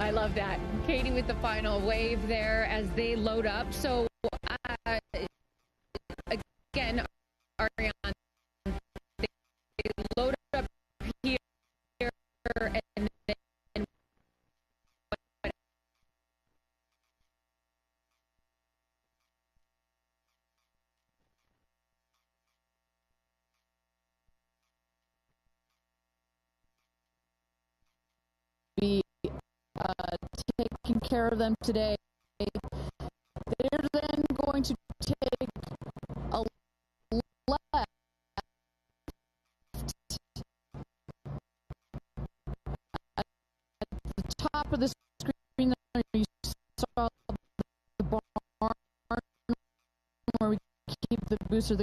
I love that. Katy with the final wave there as they load up. So, again, Ariane, they load up here and then be taking care of them today. They're then going to take a left at the top of the screen. There you saw the barn where we keep the booster.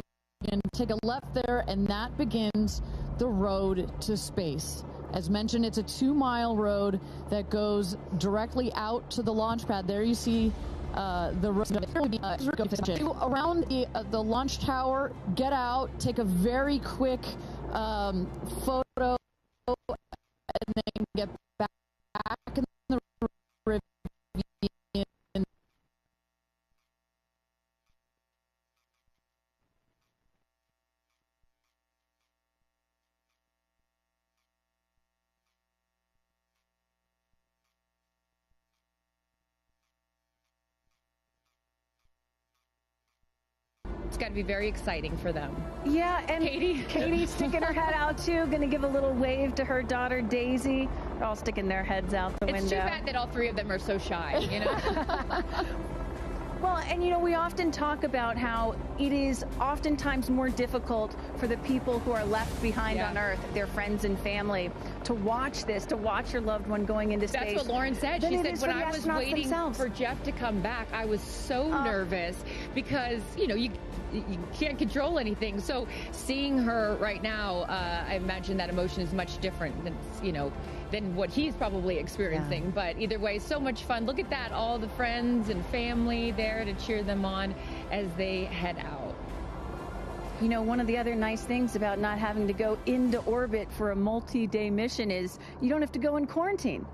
And take a left there, and that begins the road to space. As mentioned, it's a 2-mile road that goes directly out to the launch pad. There you see the road. Around the launch tower, get out, take a very quick photo, and then get back in the ravine. it's got to be very exciting for them. Yeah, and Katy's sticking her head out too, going to give a little wave to her daughter Daisy. They're all sticking their heads out the window. It's too bad that all three of them are so shy, you know? Well, and you know, we often talk about how it is oftentimes more difficult for the people who are left behind on Earth, their friends and family, to watch this, to watch your loved one going into space. That's what Lauren said. She said, when I was waiting for Jeff to come back, I was so nervous because, you know, you can't control anything. So seeing her right now, I imagine that emotion is much different than, you know, than what he's probably experiencing. Yeah. But either way, so much fun. Look at that, all the friends and family there to cheer them on as they head out. You know, one of the other nice things about not having to go into orbit for a multi-day mission is you don't have to go in quarantine.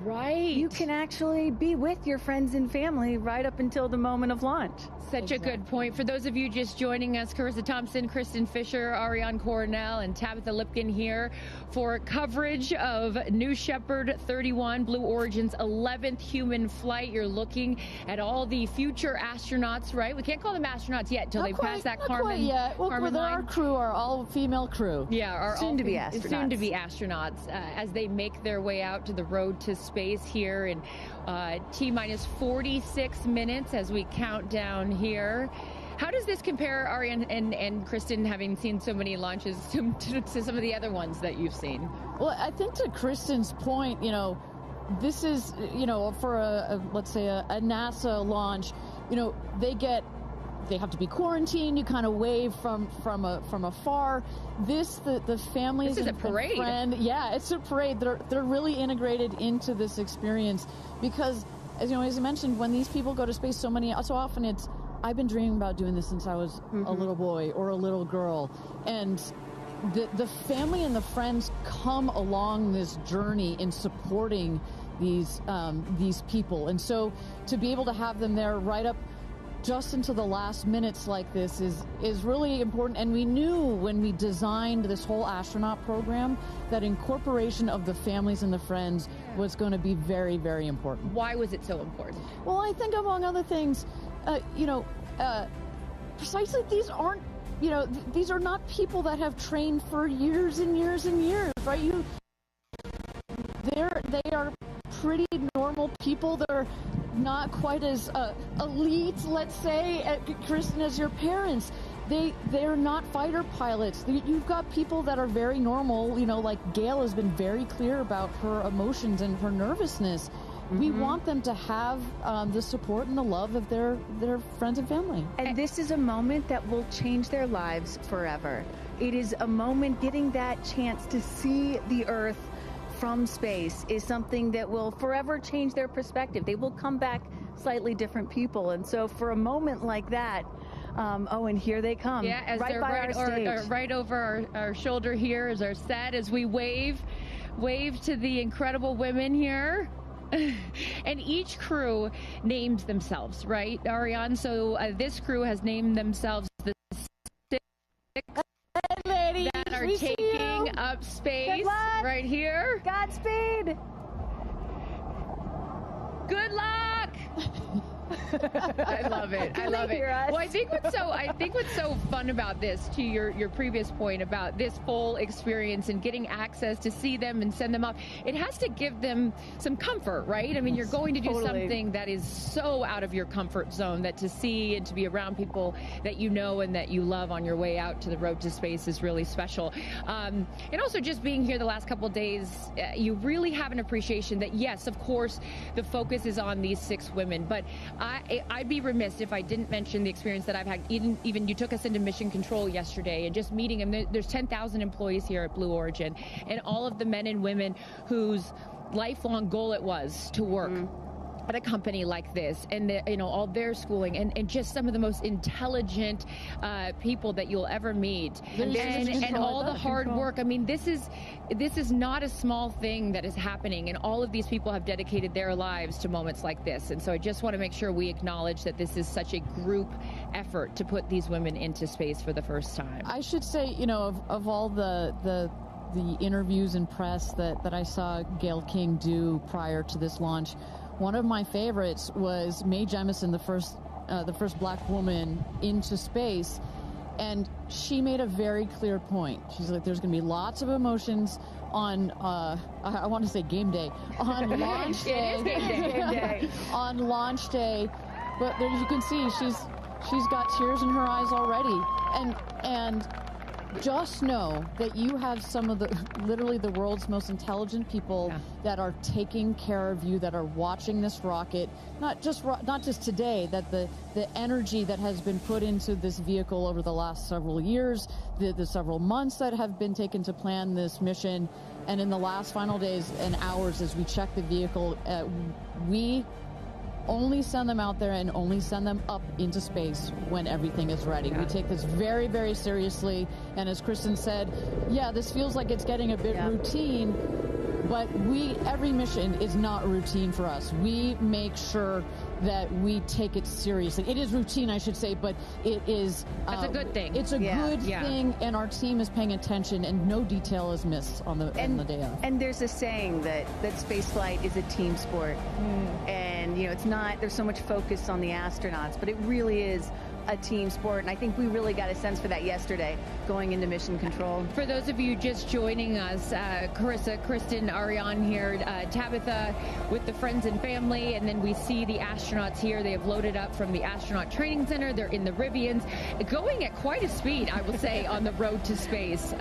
Right. You can actually be with your friends and family right up until the moment of launch. Such a good point. For those of you just joining us, Carissa Thompson, Kristen Fisher, Ariane Coronel, and Tabitha Lipkin here for coverage of New Shepard 31, Blue Origin's 11th human flight. You're looking at all the future astronauts, right? We can't call them astronauts yet until they pass that Kármán line. Our crew, our all-female crew. Yeah, our soon-to-be astronauts. Soon-to-be astronauts as they make their way out to the road to space here in T-minus 46 minutes as we count down here. How does this compare, Ariane and Kristen, having seen so many launches to some of the other ones that you've seen? Well, I think to Kristen's point, you know, this is, you know, for let's say a NASA launch, you know, they have to be quarantined. You kind of wave from afar. The families. This is a parade. Yeah, it's a parade. They're really integrated into this experience because, as you know, as I mentioned, when these people go to space, so often it's, I've been dreaming about doing this since I was a little boy or a little girl, and the family and the friends come along this journey in supporting these people, and so to be able to have them there right up just into the last minutes like this is really important. And we knew when we designed this whole astronaut program that incorporation of the families and the friends was going to be very, very important. Why was it so important? Well, I think among other things, precisely these aren't, you know, these are not people that have trained for years and years and years, right? They are pretty normal people that are not quite as elite, let's say, Kristen, as your parents. They're not fighter pilots. You've got people that are very normal, you know, like Gayle has been very clear about her emotions and her nervousness. We want them to have the support and the love of their friends and family. And this is a moment that will change their lives forever. It is a moment, getting that chance to see the Earth from space is something that will forever change their perspective. They will come back slightly different people. And so for a moment like that, and here they come. Yeah, as right they're by our stage. Right over our shoulder here is our set as we wave to the incredible women here. And each crew names themselves, right, Ariane? So this crew has named themselves the 6 ladies, that are taking up space right here. Godspeed. Good luck. I love it. I love it. Well, I think what's so fun about this, to your previous point about this full experience and getting access to see them and send them up, it has to give them some comfort, right? I mean, you're going to do something that is so out of your comfort zone, that to see and to be around people that you know and that you love on your way out to the road to space is really special. And also just being here the last couple of days, you really have an appreciation that, yes, of course, the focus is on these 6 women, but I'd be remiss if I didn't mention the experience that I've had. Even you took us into mission control yesterday, and just meeting them. There's 10,000 employees here at Blue Origin, and all of the men and women whose lifelong goal it was to work at a company like this, and all their schooling, and just some of the most intelligent people that you'll ever meet, and all the hard work. I mean, this is not a small thing that is happening, and all of these people have dedicated their lives to moments like this. And so I just want to make sure we acknowledge that this is such a group effort to put these women into space for the first time. I should say, of all the interviews and press that I saw Gayle King do prior to this launch, one of my favorites was Mae Jemison, the first black woman into space, and she made a very clear point. She's like, there's going to be lots of emotions on I want to say game day, on launch day. It is game day. On launch day, but there you can see she's got tears in her eyes already, and just know that you have some of literally the world's most intelligent people that are taking care of you, that are watching this rocket, not just today, that the energy that has been put into this vehicle over the last several years, the several months that have been taken to plan this mission, and in the last final days and hours as we check the vehicle, we only send them out there and only send them up into space when everything is ready. We take this very, very seriously. And as Kristen said, this feels like it's getting a bit routine, but every mission is not routine for us. We make sure that we take it seriously. It is routine, I should say, but it is... That's a good thing. It's a good thing, and our team is paying attention, and no detail is missed on the day of. And there's a saying that spaceflight is a team sport. And, it's not, there's so much focus on the astronauts, but it really is a team sport, and I think we really got a sense for that yesterday going into mission control. For those of you just joining us, Carissa, Kristen, Ariane here, Tabitha with the friends and family, and then we see the astronauts here. They have loaded up from the Astronaut Training Center. They're in the Rivians, going at quite a speed, I will say, on the road to space,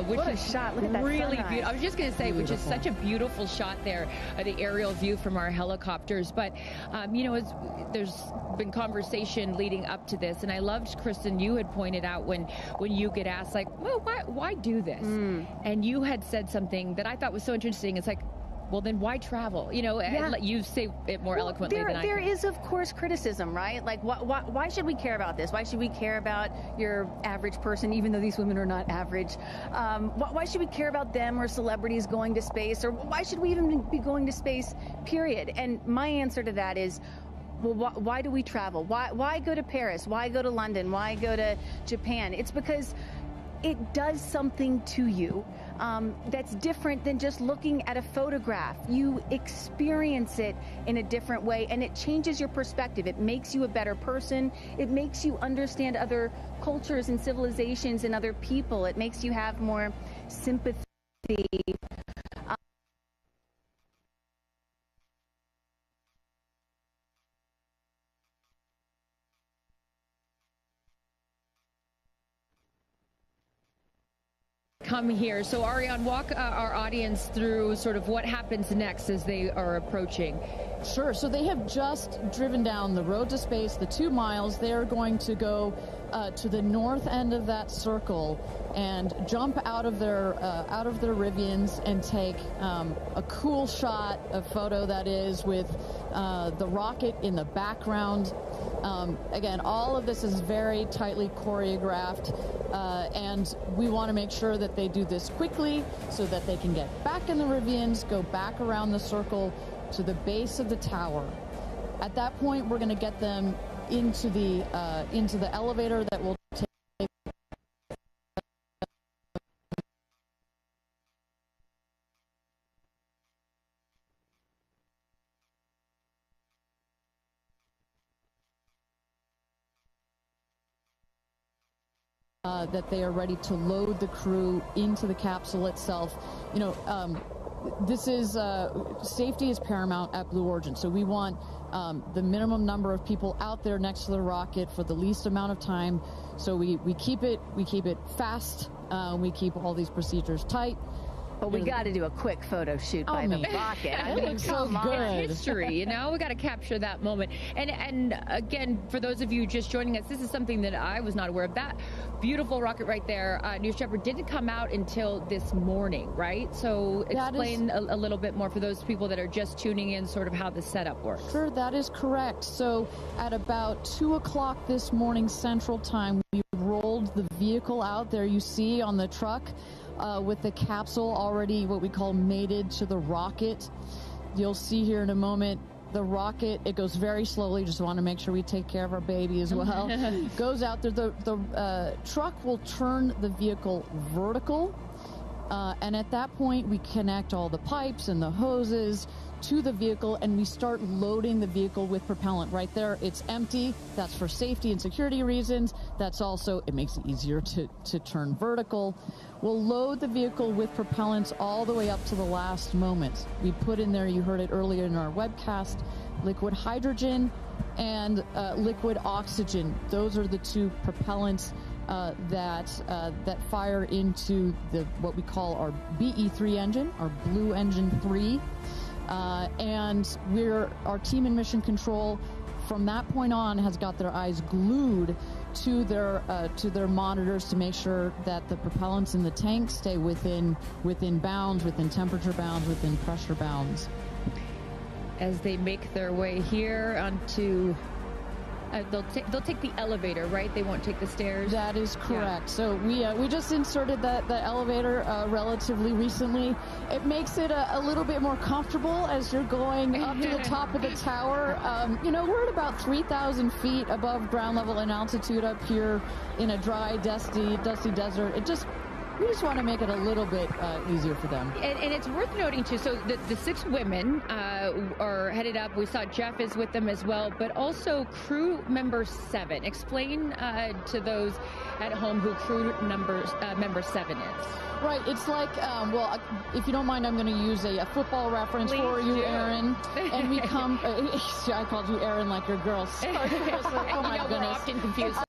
which what a is shot. Look at that really sunrise. beautiful. I was just going to say, which is such a beautiful shot there, the aerial view from our helicopters. But, there's been conversation leading up to this, and I loved, Kristen, you had pointed out when you get asked, like, well, why do this? And you had said something that I thought was so interesting. It's like, well, then why travel? You say it more eloquently than I can. There is, of course, criticism, right? Like, why should we care about this? Why should we care about your average person, even though these women are not average? Why should we care about them or celebrities going to space? Or why should we even be going to space, period? And my answer to that is, well, why do we travel? Why go to Paris? Why go to London? Why go to Japan? It's because it does something to you that's different than just looking at a photograph. You experience it in a different way, and it changes your perspective. It makes you a better person. It makes you understand other cultures and civilizations and other people. It makes you have more sympathy. Come here. So Ariane, walk our audience through sort of what happens next as they are approaching. Sure. So they have just driven down the road to space, the 2 miles. They are going to go to the north end of that circle and jump out of their Rivians and take a cool shot, a photo that is, with the rocket in the background. Again, all of this is very tightly choreographed, and we want to make sure that they do this quickly so that they can get back in the Rivians, go back around the circle to the base of the tower. At that point, we're going to get them into the elevator that will take that they are ready to load the crew into the capsule itself. You know, this is safety is paramount at Blue Origin, so we want the minimum number of people out there next to the rocket for the least amount of time. So we keep it fast. We keep all these procedures tight. But we got to do a quick photo shoot by the rocket. I mean, so good. It's history, you know? We got to capture that moment. And again, for those of you just joining us, this is something that I was not aware of. That beautiful rocket right there, News Shepherd, didn't come out until this morning, right? So explain a little bit more for those people that are just tuning in, sort of how the setup works. Sure, that is correct. So at about 2 o'clock this morning Central Time, we rolled the vehicle out there you see on the truck. With the capsule already what we call mated to the rocket. You'll see here in a moment the rocket, it goes very slowly, just want to make sure we take care of our baby as well. Goes out there, the truck will turn the vehicle vertical, and at that point we connect all the pipes and the hoses to the vehicle, and we start loading the vehicle with propellant. Right there, it's empty. That's for safety and security reasons. That's also, it makes it easier to turn vertical. We'll load the vehicle with propellants all the way up to the last moment. We put in there, you heard it earlier in our webcast, liquid hydrogen and liquid oxygen. Those are the two propellants that fire into what we call our BE3 engine, our Blue Engine 3. And our team in Mission Control from that point on has got their eyes glued to their monitors to make sure that the propellants in the tank stay within bounds, within temperature bounds, within pressure bounds. As they make their way here onto, they'll take the elevator, right? They won't take the stairs. That is correct. Yeah. So we just inserted the elevator relatively recently. It makes it a little bit more comfortable as you're going up to the top of the tower. You know, we're at about 3,000 feet above ground level in altitude up here in a dry, dusty desert. We just want to make it a little bit easier for them. And it's worth noting, too, so the 6 women are headed up. We saw Jeff is with them as well, but also crew member 7. Explain to those at home who crew member 7 is. Right. It's like, well, if you don't mind, I'm going to use a football reference for you, Aaron. And we come, I called you Aaron like your girl. Sorry. Oh, my goodness. We're often confused.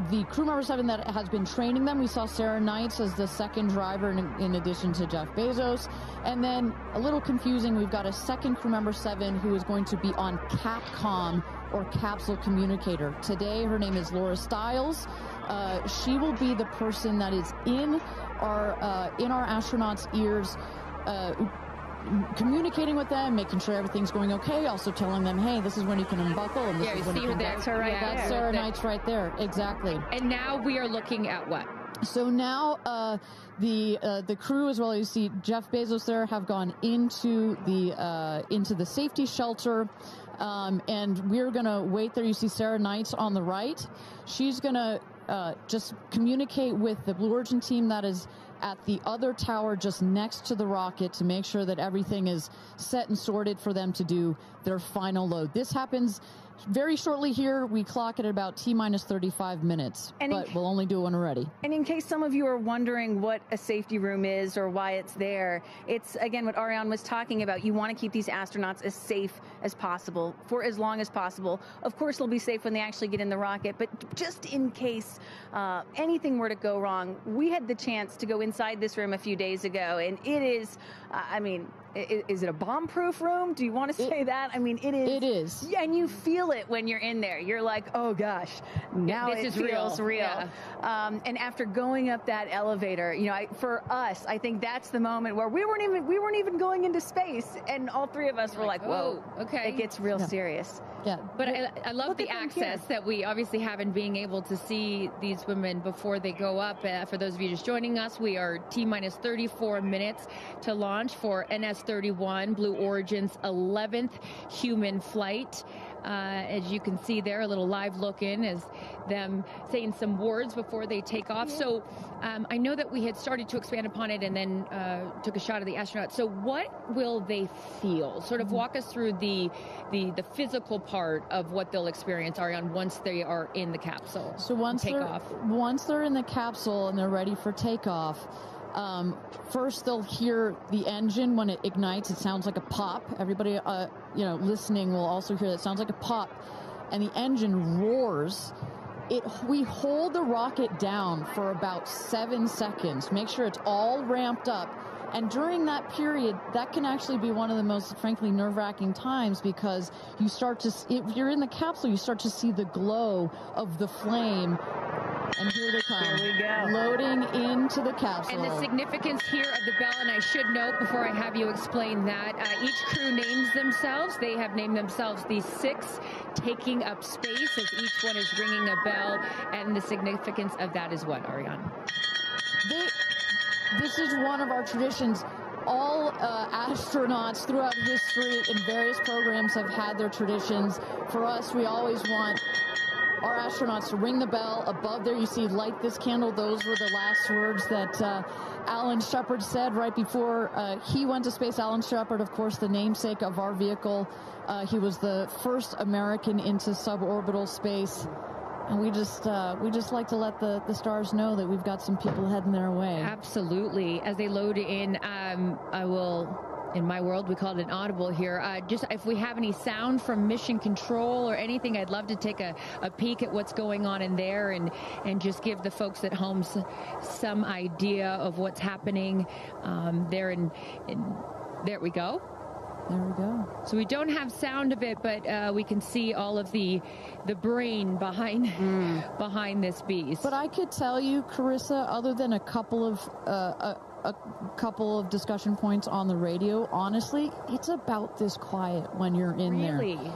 The crew member 7 that has been training them, we saw Sarah Knights as the second driver in addition to Jeff Bezos. And then, a little confusing, we've got a second crew member 7 who is going to be on Capcom, or Capsule Communicator. Today, her name is Laura Stiles. She will be the person that is in our astronauts' ears, communicating with them, making sure everything's going okay, also telling them, hey, this is when you can unbuckle, and this is when you can... That's her right there. That's Sarah Knights right there, exactly. And now we are looking at what? So now the crew, as well as you see Jeff Bezos there, have gone into the safety shelter, and we're going to wait there. You see Sarah Knights on the right. She's going to just communicate with the Blue Origin team that is at the other tower just next to the rocket to make sure that everything is set and sorted for them to do their final load. This happens very shortly here, we clock it at about T-minus 35 minutes, but we'll only do one already. And in case some of you are wondering what a safety room is or why it's there, it's, again, what Ariane was talking about. You want to keep these astronauts as safe as possible for as long as possible. Of course, they'll be safe when they actually get in the rocket, but just in case anything were to go wrong, we had the chance to go inside this room a few days ago, and it is, is it a bomb-proof room? Do you want to say that? I mean, it is. It is. Yeah, and you feel it when you're in there. You're like, oh gosh, now it feels real. Yeah. And after going up that elevator, for us, I think that's the moment where we weren't even going into space, and all three of us were like, whoa, okay, it gets real serious. Yeah, but I love the access that we obviously have in being able to see these women before they go up. For those of you just joining us, we are T-minus 34 minutes to launch for NS-31, Blue Origin's 11th human flight. As you can see there, a little live look in as them saying some words before they take off. Yeah. So I know that we had started to expand upon it and then took a shot of the astronauts. So what will they feel? Sort of walk us through the physical part of what they'll experience, Ariane, once they are in the capsule. So once they're in the capsule and they're ready for takeoff, first they'll hear the engine when it ignites. It sounds like a pop. Everybody, listening will also hear that. It sounds like a pop, and the engine roars. We hold the rocket down for about 7 seconds. Make sure it's all ramped up. And during that period, that can actually be one of the most, frankly, nerve-wracking times, because you start to, if you're in the capsule, you start to see the glow of the flame. And here they come. Here we go. Loading into the capsule. And the significance here of the bell, and I should note before I have you explain that, each crew names themselves. They have named themselves the 6 taking up space, as each one is ringing a bell. And the significance of that is what, Ariane? This is one of our traditions. All astronauts throughout history in various programs have had their traditions. For us, we always want our astronauts to ring the bell. Above there, you see, light this candle. Those were the last words that Alan Shepard said right before he went to space. Alan Shepard, of course, the namesake of our vehicle. He was the first American into suborbital space. And we just like to let the stars know that we've got some people heading their way. Absolutely. As they load in, I will... In my world, we call it an audible here. Just if we have any sound from mission control or anything, I'd love to take a peek at what's going on in there and just give the folks at home some idea of what's happening there. There we go. There we go. So we don't have sound of it, but we can see all of the brain behind this beast. But I could tell you, Carissa, other than a couple of discussion points on the radio, honestly, it's about this quiet when you're in there. Really?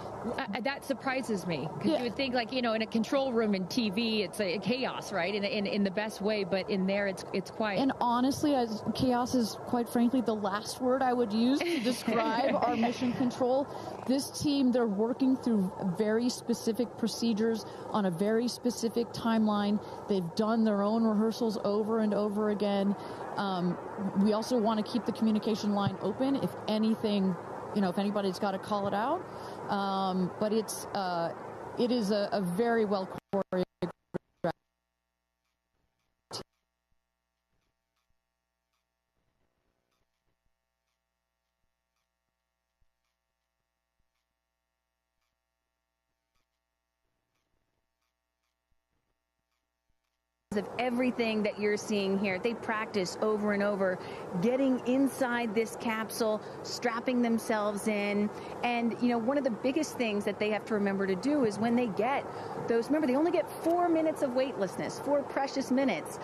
That surprises me, because you would think, like, in a control room in TV, it's a chaos, right? In the best way, but in there, it's quiet. And honestly, chaos is, quite frankly, the last word I would use to describe our mission control. This team, they're working through very specific procedures on a very specific timeline. They've done their own rehearsals over and over again. We also want to keep the communication line open if anything, if anybody's got to call it out. But it is a very well choreographed. Of everything that you're seeing here. They practice over and over, getting inside this capsule, strapping themselves in. And, one of the biggest things that they have to remember to do is when they get those, remember, they only get 4 minutes of weightlessness, 4 precious minutes.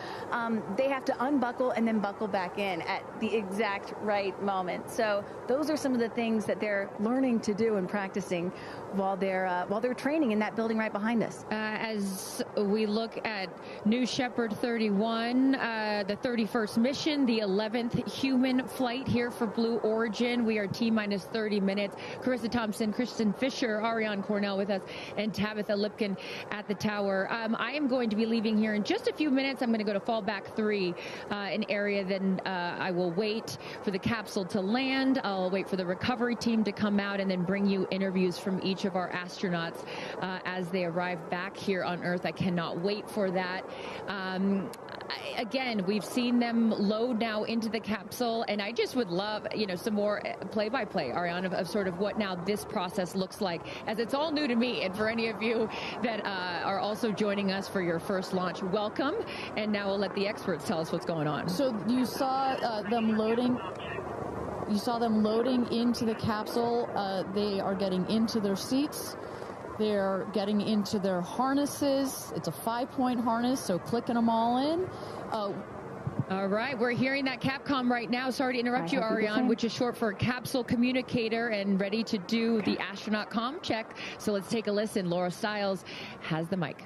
They have to unbuckle and then buckle back in at the exact right moment. So those are some of the things that they're learning to do and practicing while they're training in that building right behind us. As we look at new shows Shepard 31, the 31st mission, the 11th human flight here for Blue Origin. We are T-minus 30 minutes. Carissa Thompson, Kristen Fisher, Ariane Cornell with us, and Tabitha Lipkin at the tower. I am going to be leaving here in just a few minutes. I'm going to go to fallback 3, an area. Then I will wait for the capsule to land. I'll wait for the recovery team to come out and then bring you interviews from each of our astronauts as they arrive back here on Earth. I cannot wait for that. Again, we've seen them load now into the capsule, and I just would love, some more play-by-play, Ariane, of sort of what now this process looks like, as it's all new to me. And for any of you that are also joining us for your first launch, welcome. And now we'll let the experts tell us what's going on. So you saw them loading. You saw them loading into the capsule. They are getting into their seats. They're getting into their harnesses. It's a 5-point harness, so clicking them all in. All right, we're hearing that Capcom right now. Sorry to interrupt you, Ariane, which is short for Capsule Communicator, and ready to do the astronaut comm check. So let's take a listen. Laura Stiles has the mic.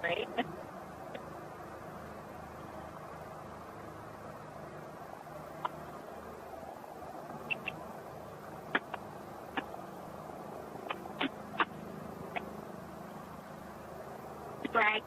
Great. Right.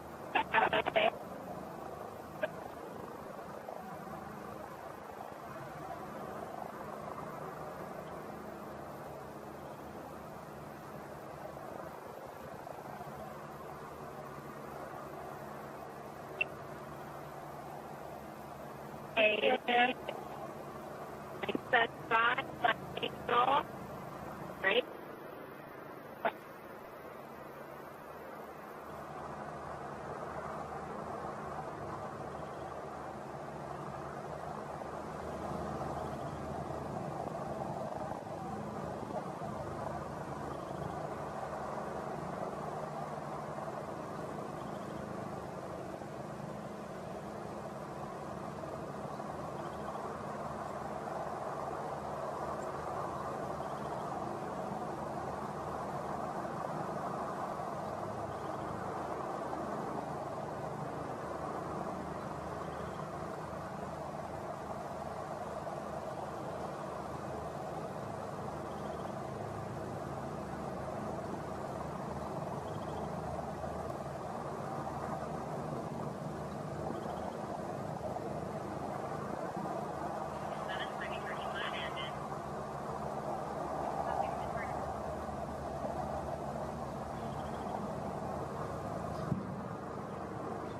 Right.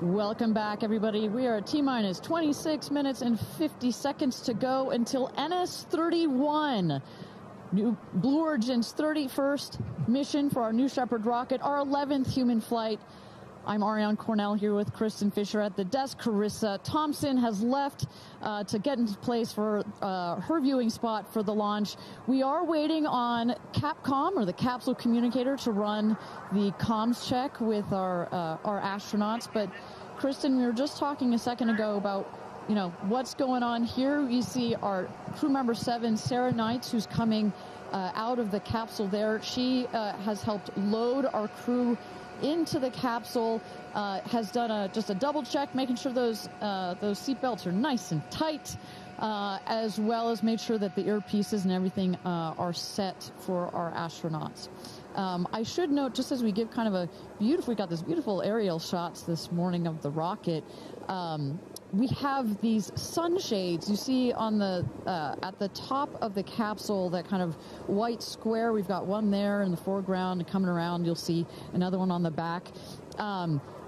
Welcome back, everybody. We are at T-minus 26 minutes and 50 seconds to go until NS-31, Blue Origin's 31st mission for our New Shepard rocket, our 11th human flight. I'm Ariane Cornell here with Kristen Fisher at the desk. Carissa Thompson has left to get into place for her viewing spot for the launch. We are waiting on Capcom, or the Capsule Communicator, to run the comms check with our astronauts. But Kristen, we were just talking a second ago about, what's going on here. You see our crew member 7, Sarah Knights, who's coming out of the capsule there. She has helped load our crew into the capsule, has done just a double check, making sure those seatbelts are nice and tight, as well as made sure that the earpieces and everything are set for our astronauts. I should note, just as we give kind of we got this beautiful aerial shots this morning of the rocket. We have these sunshades you see on at the top of the capsule, that kind of white square. We've got one there in the foreground, and coming around you'll see another one on the back.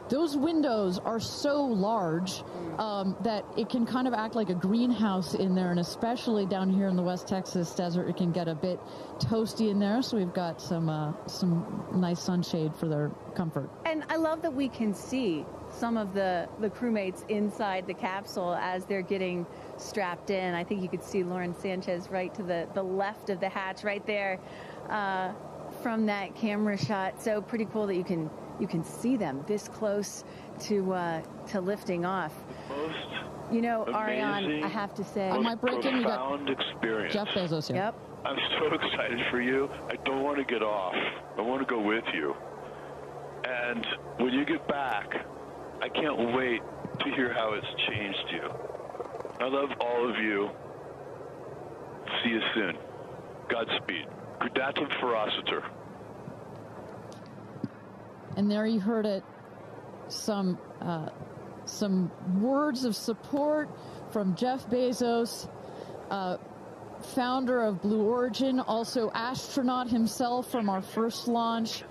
those windows are so large that it can kind of act like a greenhouse in there, and especially down here in the West Texas desert, it can get a bit toasty in there. So we've got some nice sunshade for their comfort. And I love that we can see some of the crewmates inside the capsule as they're getting strapped in. I think you could see Lauren Sánchez right to the left of the hatch right there from that camera shot. So pretty cool that you can see them this close to lifting off. You know, Ariane, I have to say, most my break-in, profound experience. Jeff Bezos here. Yep. I'm so excited for you. I don't want to get off. I want to go with you. And when you get back, I can't wait to hear how it's changed you. I love all of you. See you soon. Godspeed. Gradatum ferociter. And there you heard it. Some words of support from Jeff Bezos, founder of Blue Origin, also astronaut himself from our first launch.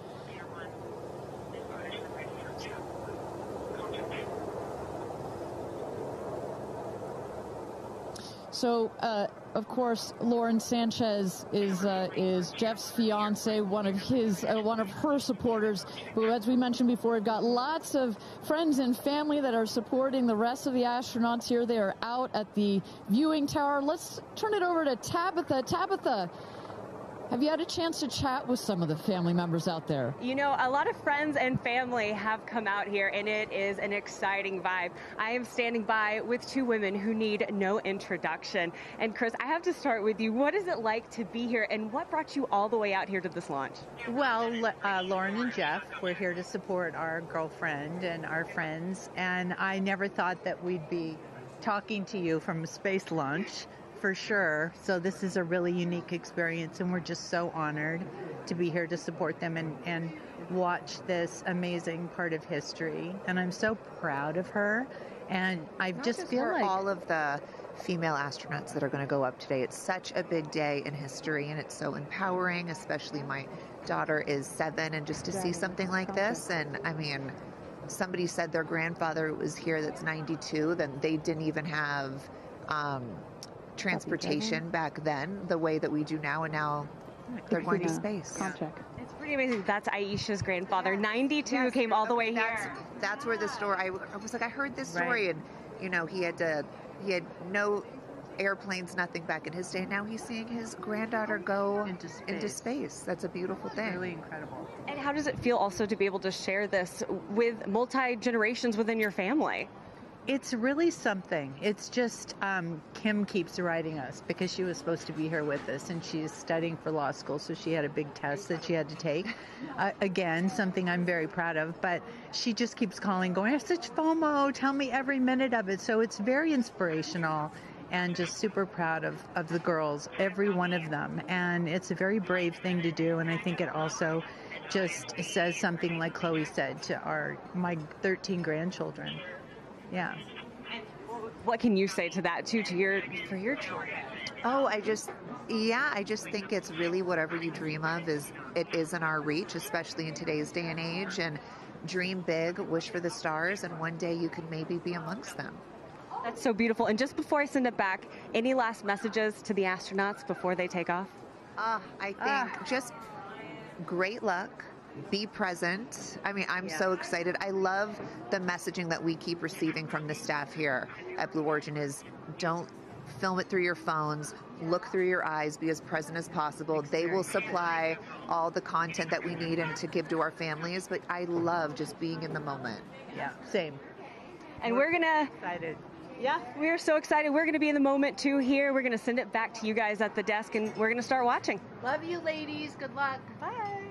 So, of course, Lauren Sánchez is Jeff's fiance, one of her supporters. Who, as we mentioned before, we've got lots of friends and family that are supporting the rest of the astronauts here. They are out at the viewing tower. Let's turn it over to Tabitha. Tabitha, have you had a chance to chat with some of the family members out there? You know, a lot of friends and family have come out here, and it is an exciting vibe. I am standing by with two women who need no introduction. And Chris, I have to start with you. What is it like to be here, and what brought you all the way out here to this launch? Well, Lauren and Jeff, we're here to support our girlfriend and our friends, and I never thought that we'd be talking to you from a space launch. For sure. So this is a really unique experience, and we're just so honored to be here to support them and watch this amazing part of history. And I'm so proud of her. And I just feel like all of the female astronauts that are going to go up today. It's such a big day in history, and it's so empowering, especially my daughter is 7, and just to see something like this. And I mean, somebody said their grandfather was here that's 92, then they didn't even have transportation back then the way that we do now, and now they're going to space. It's pretty amazing. That's Aisha's grandfather, 92, came all the way here. That's where the story, I was like, I heard this story, and you know, he had no airplanes, nothing back in his day. Now he's seeing his granddaughter go into space. That's a beautiful thing. Really incredible. And how does it feel also to be able to share this with multi-generations within your family? It's really something. It's just Kim keeps writing us because she was supposed to be here with us, and she's studying for law school, so she had a big test that she had to take. Again, something I'm very proud of, but she just keeps calling, going, I have such FOMO, tell me every minute of it. So it's very inspirational, and just super proud of the girls, every one of them. And it's a very brave thing to do, and I think it also just says something, like Chloe said, to my 13 grandchildren. Yeah. What can you say to that too, for your children? Oh, I just think it's really whatever you dream of is in our reach, especially in today's day and age. And dream big, wish for the stars, and one day you can maybe be amongst them. That's so beautiful. And just before I send it back, any last messages to the astronauts before they take off? I think just great luck. Be present. I mean, I'm so excited. I love the messaging that we keep receiving from the staff here at Blue Origin is don't film it through your phones. Look through your eyes. Be as present as possible. They will supply all the content that we need and to give to our families. But I love just being in the moment. Yeah, same. And we're going to... Excited. Yeah, we're so excited. We're going to be in the moment too here. We're going to send it back to you guys at the desk, and we're going to start watching. Love you, ladies. Good luck. Bye.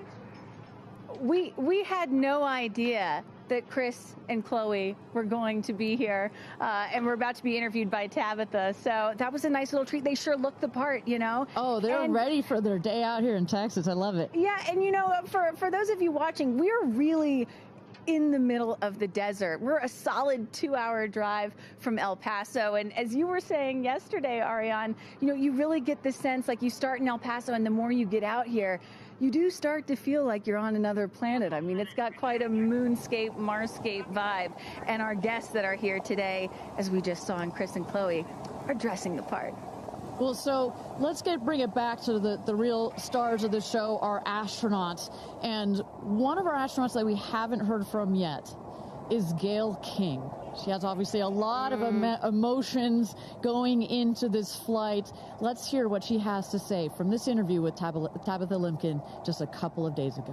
We had no idea that Chris and Chloe were going to be here, and we're about to be interviewed by Tabitha. So that was a nice little treat. They sure looked the part, you know. Oh, they're ready for their day out here in Texas. I love it. Yeah, and you know, for those of you watching, we're really in the middle of the desert. We're a solid 2-hour drive from El Paso. And as you were saying yesterday, Ariane, you know, you really get the sense like you start in El Paso and the more you get out here, you do start to feel like you're on another planet. I mean, it's got quite a moonscape, Marscape vibe. And our guests that are here today, as we just saw in Chris and Chloe, are dressing the part. Well, so let's bring it back to the real stars of the show, our astronauts. And one of our astronauts that we haven't heard from yet is Gayle King. She has obviously a lot of emotions going into this flight. Let's hear what she has to say from this interview with Tabitha Limkin just a couple of days ago.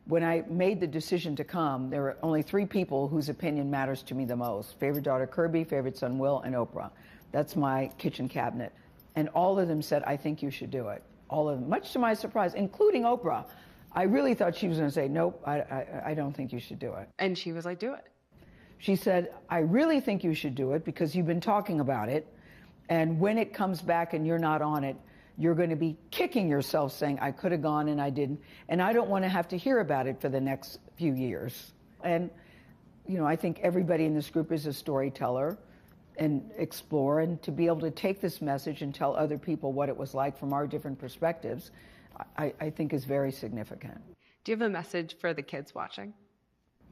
When I made the decision to come, there were only 3 people whose opinion matters to me the most. Favorite daughter Kirby, favorite son Will, and Oprah. That's my kitchen cabinet. And all of them said, I think you should do it. All of them, much to my surprise, including Oprah. I really thought she was going to say, nope, I don't think you should do it. And she was like, do it. She said, I really think you should do it because you've been talking about it. And when it comes back and you're not on it, you're going to be kicking yourself saying, I could have gone and I didn't. And I don't want to have to hear about it for the next few years. And, you know, I think everybody in this group is a storyteller and explore, and to be able to take this message and tell other people what it was like from our different perspectives, I think is very significant. Do you have a message for the kids watching?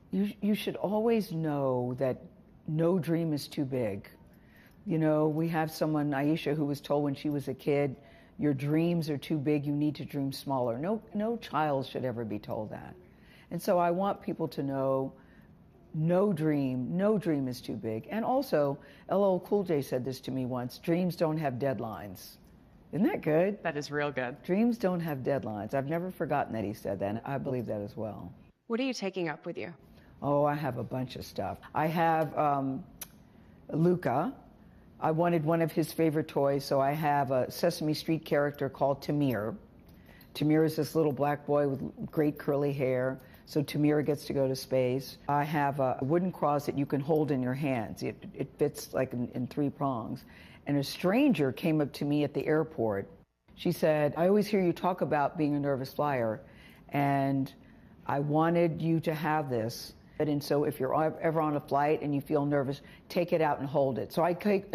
You should always know that no dream is too big. You know, we have someone, Aisha, who was told when she was a kid, your dreams are too big, you need to dream smaller. No child should ever be told that. And so I want people to know no dream is too big. And also, LL Cool J said this to me once, dreams don't have deadlines. Isn't that good? That is real good. Dreams don't have deadlines. I've never forgotten that he said that, and I believe that as well. What are you taking up with you? Oh, I have a bunch of stuff. I have Luca. I wanted one of his favorite toys, so I have a Sesame Street character called Tamir. Tamir is this little black boy with great curly hair, so Tamir gets to go to space. I have a wooden cross that you can hold in your hands. It fits like in 3 prongs. And a stranger came up to me at the airport. She said, I always hear you talk about being a nervous flyer, and I wanted you to have this. And so if you're ever on a flight and you feel nervous, take it out and hold it. So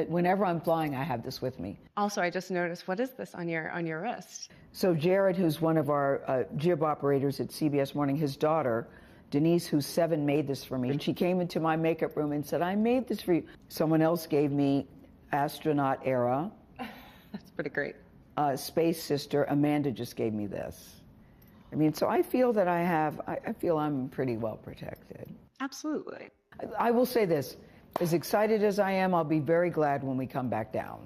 whenever I'm flying, I have this with me. Also, I just noticed, what is this on your wrist? So Jared, who's one of our jib operators at CBS Morning, his daughter, Denise, who's 7, made this for me. And she came into my makeup room and said, I made this for you. Someone else gave me Astronaut era. That's pretty great. Space Sister, Amanda just gave me this. I mean, so I feel that I feel I'm pretty well protected. Absolutely. I will say this, as excited as I am, I'll be very glad when we come back down.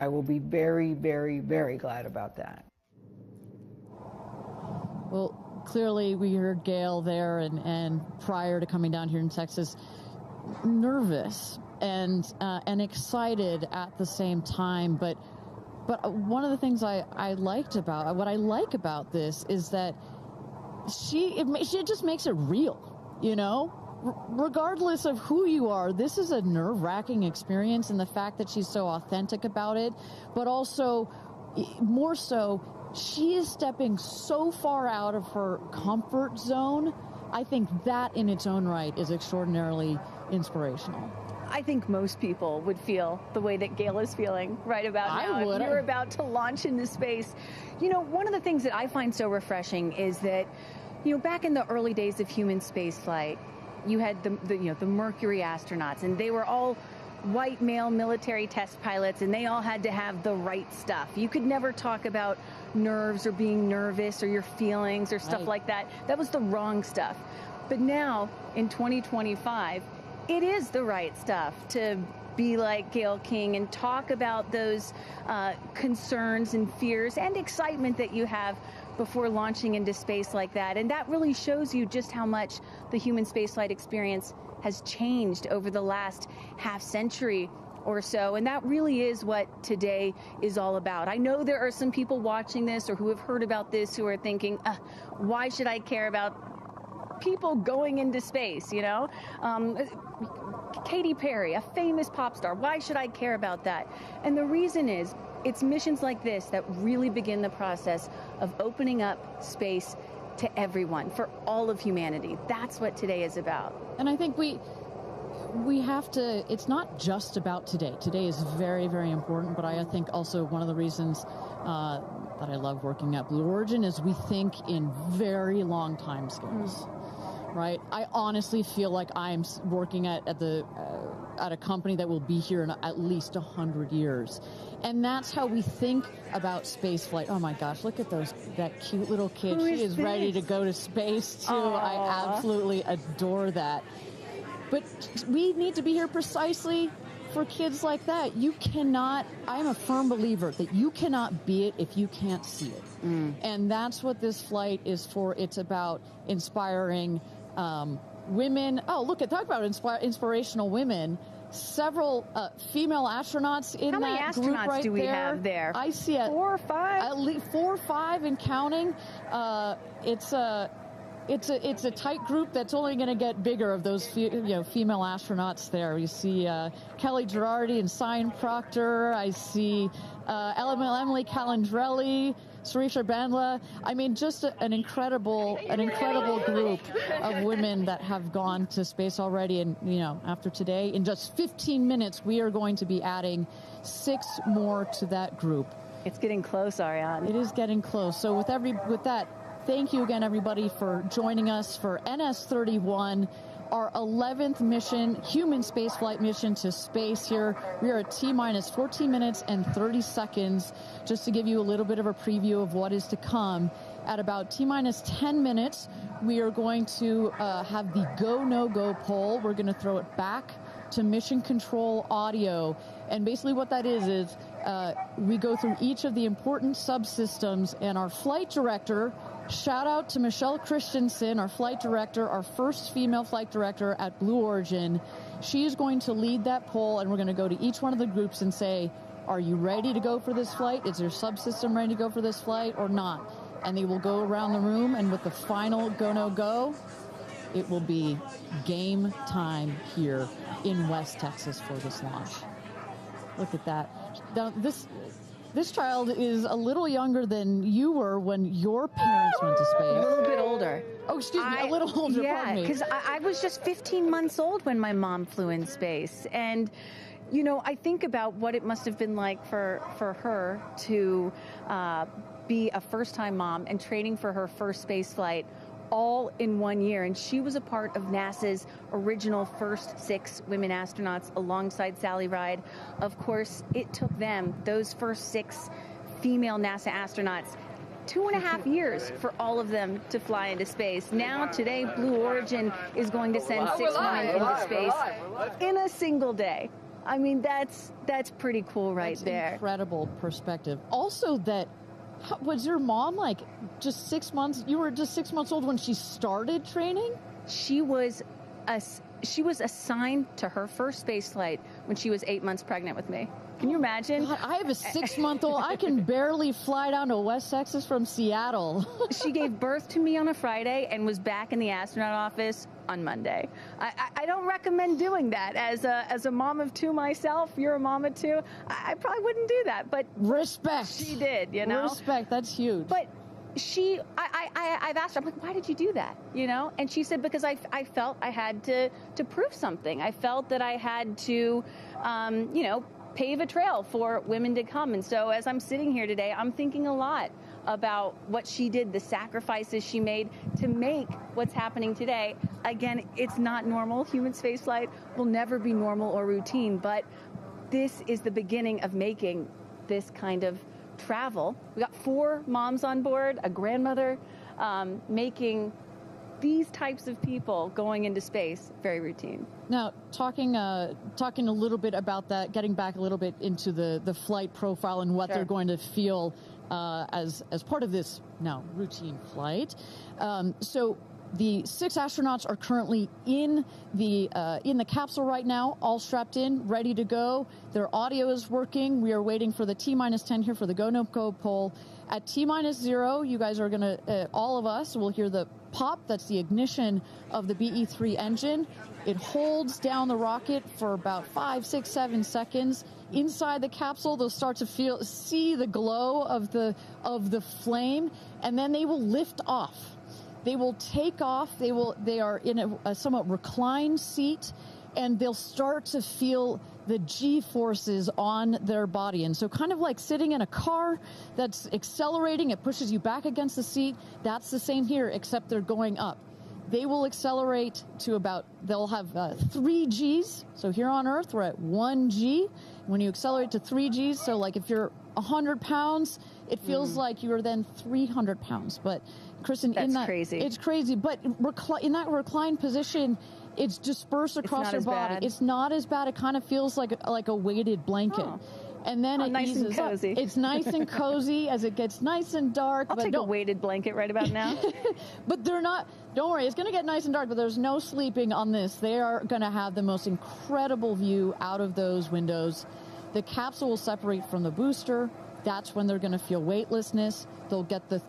I will be very, very, very glad about that. Well, clearly we heard Gayle there and prior to coming down here in Texas, nervous and excited at the same time, but one of the things I like about this is that she just makes it real, you know? Regardless of who you are, this is a nerve-wracking experience, and the fact that she's so authentic about it, but also, more so, she is stepping so far out of her comfort zone. I think that in its own right is extraordinarily inspirational. I think most people would feel the way that Gayle is feeling right about now. If you're about to launch into space. You know, one of the things that I find so refreshing is that, you know, back in the early days of human spaceflight, you had the Mercury astronauts, and they were all white male military test pilots, and they all had to have the right stuff. You could never talk about nerves or being nervous or your feelings or stuff like that. That was the wrong stuff. But now, in 2025, it is the right stuff to be like Gayle King and talk about those concerns and fears and excitement that you have before launching into space like that. And that really shows you just how much the human spaceflight experience has changed over the last half century or so. And that really is what today is all about. I know there are some people watching this or who have heard about this who are thinking, why should I care about people going into space, you know? Katy Perry, a famous pop star, why should I care about that? And the reason is, it's missions like this that really begin the process of opening up space to everyone, for all of humanity. That's what today is about. And I think we have to, it's not just about today. Today is very, very important, but I think also one of the reasons that I love working at Blue Origin is we think in very long time scales. Right? I honestly feel like I'm working at a company that will be here in at least 100 years. And that's how we think about space flight. Oh my gosh, look at that cute little kid. She is ready to go to space too. Aww. I absolutely adore that. But we need to be here precisely for kids like that. You cannot, I'm a firm believer that you cannot be it if you can't see it. And that's what this flight is for. It's about inspiring women. Oh, look, talk about inspirational women. Several female astronauts in that group right there. How many astronauts do we have there? I see 4 or 5. At least 4 or 5 and counting. It's a tight group that's only going to get bigger of those female astronauts there. You see Kelly Girardi and Cyan Proctor. I see Emily Calandrelli, Sarisha Bandla. I mean, just an incredible group of women that have gone to space already. And, after today, in just 15 minutes, we are going to be adding 6 more to that group. It's getting close, Ariane. It is getting close. So with that, thank you again, everybody, for joining us for NS-31, our 11th mission, human spaceflight mission to space here. We are at T-minus 14 minutes and 30 seconds, just to give you a little bit of a preview of what is to come. At about T-minus 10 minutes, we are going to have the go, no-go poll. We're going to throw it back to mission control audio. And basically what that is we go through each of the important subsystems, and our flight director, shout out to Michelle Christensen, our flight director, our first female flight director at Blue Origin. She is going to lead that poll, and we're going to go to each one of the groups and say, are you ready to go for this flight? Is your subsystem ready to go for this flight or not? And they will go around the room, and with the final go, no, go, it will be game time here in West Texas for this launch. Look at that. Now, this child is a little younger than you were when your parents went to space. A little bit older. Oh, excuse me, a little older, pardon me. Yeah, because I was just 15 months old when my mom flew in space. And, I think about what it must have been like for her to be a first-time mom and training for her first space flight all in 1 year. And she was a part of NASA's original first 6 women astronauts alongside Sally Ride. Of course, it took them, those first 6 female NASA astronauts, 2.5 years for all of them to fly into space. Now, today, Blue Origin is going to send 6 women into space in a single day. I mean, that's pretty cool right there. Incredible perspective. Also that, was your mom just 6 months? You were just 6 months old when she started training? She was assigned to her first space flight when she was 8 months pregnant with me. Can you imagine? God, I have a 6-month-old. I can barely fly down to West Texas from Seattle. She gave birth to me on a Friday and was back in the astronaut office on Monday. I don't recommend doing that. As a mom of 2 myself, you're a mom of 2, I probably wouldn't do that. But respect. She did, Respect, that's huge. But I've asked her, I'm like, why did you do that? And she said, because I felt I had to prove something. I felt that I had to, pave a trail for women to come. And so as I'm sitting here today, I'm thinking a lot about what she did, the sacrifices she made to make what's happening today. Again, it's not normal. Human spaceflight will never be normal or routine, but this is the beginning of making this kind of travel. We got 4 moms on board, a grandmother, making these types of people going into space very routine. Now, talking a little bit about that, getting back a little bit into the flight profile and what they're going to feel as part of this now routine flight. So the 6 astronauts are currently in the capsule right now, all strapped in, ready to go. Their audio is working. We are waiting for the T-minus 10 here for the go, no go poll. At T-minus 0, you guys are going to, all of us will hear the pop. That's the ignition of the BE-3 engine. It holds down the rocket for about 5, 6, 7 seconds. Inside the capsule, they'll start to see the glow of the flame, and then they will lift off. They will take off. They are in a somewhat reclined seat, and they'll start to feel the G-forces on their body. And so kind of like sitting in a car that's accelerating, it pushes you back against the seat. That's the same here, except they're going up. They will accelerate to they'll have 3 Gs. So here on Earth, we're at 1 G. When you accelerate to 3 Gs, so like if you're 100 pounds, it feels like you're then 300 pounds. But Kristen, crazy. It's crazy. But in that reclined position, it's dispersed across your body. Bad. It's not as bad. It kind of feels like a weighted blanket. Oh. And then it nice eases and cozy. up. It's nice and cozy as it gets nice and dark. I'll take a weighted blanket right about now. But they're not. Don't worry, it's going to get nice and dark, but there's no sleeping on this. They are going to have the most incredible view out of those windows. The capsule will separate from the booster. That's when they're going to feel weightlessness. They'll get the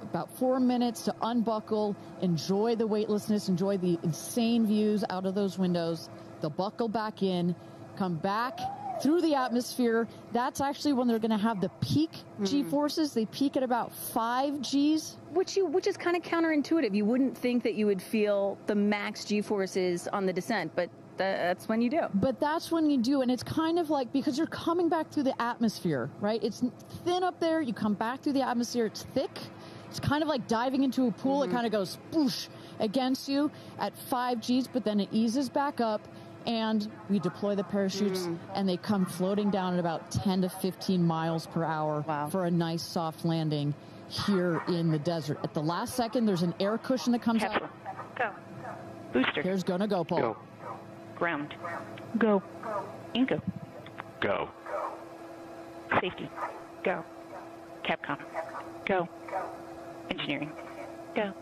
about 4 minutes to unbuckle, enjoy the weightlessness, enjoy the insane views out of those windows. They'll buckle back in, come back through the atmosphere. That's actually when they're going to have the peak G-forces. They peak at about 5 Gs. Which is kind of counterintuitive. You wouldn't think that you would feel the max G-forces on the descent, but that's when you do. But that's when you do, and it's kind of like, because you're coming back through the atmosphere, right? It's thin up there. You come back through the atmosphere. It's thick. It's kind of like diving into a pool. It kind of goes spoosh against you at 5 Gs, but then it eases back up. And we deploy the parachutes, and they come floating down at about 10 to 15 miles per hour for a nice soft landing here in the desert. At the last second, there's an air cushion that comes out. Go. Booster. Here's gonna go, Paul. Go. Ground. Go. Inco. Go. Safety. Go. Capcom. Go. Engineering. Go.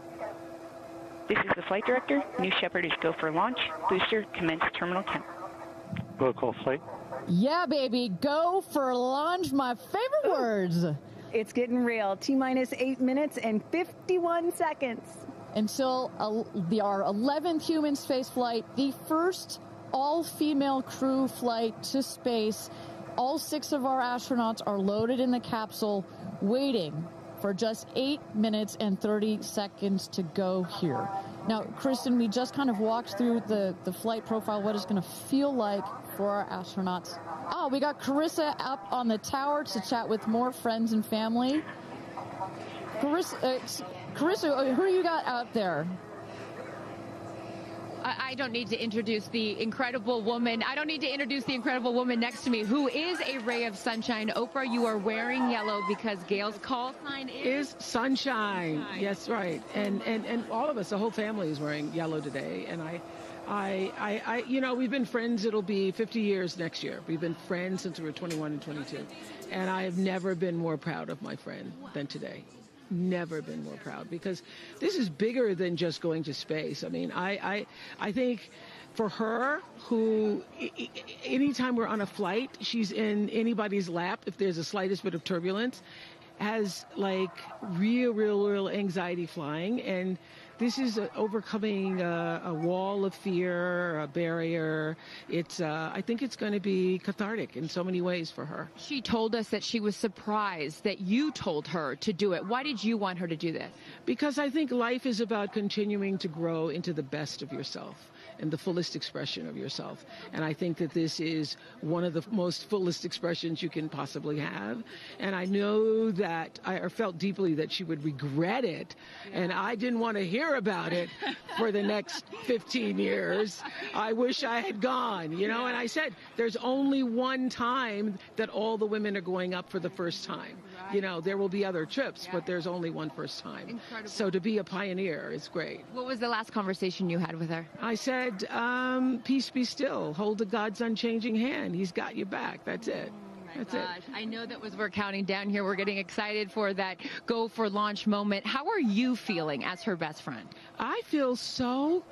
This is the flight director. New Shepard is go for launch. Booster, commence terminal count. Protocol flight. Yeah, baby. Go for launch. My favorite words. It's getting real. T-minus 8 minutes and 51 seconds. Until our 11th human space flight, the first all-female crew flight to space. All 6 of our astronauts are loaded in the capsule, waiting for just 8 minutes and 30 seconds to go here. Now, Kristen, we just kind of walked through the flight profile, what it's going to feel like for our astronauts. Oh, we got Carissa up on the tower to chat with more friends and family. Carissa, who you got out there? I don't need to introduce the incredible woman. I don't need to introduce the incredible woman next to me, who is a ray of sunshine. Oprah, you are wearing yellow because Gayle's call sign is sunshine. Yes, right. And all of us, the whole family is wearing yellow today. And I you know, we've been friends. It'll be 50 years next year. We've been friends since we were 21 and 22. And I have never been more proud of my friend than today. Never been more proud, because this is bigger than just going to space. I mean, I think for her, who anytime we're on a flight, she's in anybody's lap if there's the slightest bit of turbulence, has like real anxiety flying. And this is overcoming a wall of fear, a barrier. I think it's going to be cathartic in so many ways for her. She told us that she was surprised that you told her to do it. Why did you want her to do this? Because I think life is about continuing to grow into the best of yourself and the fullest expression of yourself. And I think that this is one of the most fullest expressions you can possibly have. And I know that I felt deeply that she would regret it. And I didn't want to hear about it for the next 15 years. I wish I had gone, you know. And I said, there's only one time that all the women are going up for the first time. You know, there will be other trips, but there's only one first time. Incredible. So to be a pioneer is great. What was the last conversation you had with her? I said, peace be still. Hold the God's unchanging hand. He's got your back. That's it. That's it. I know that as we're counting down here, we're getting excited for that go for launch moment. How are you feeling as her best friend? I feel so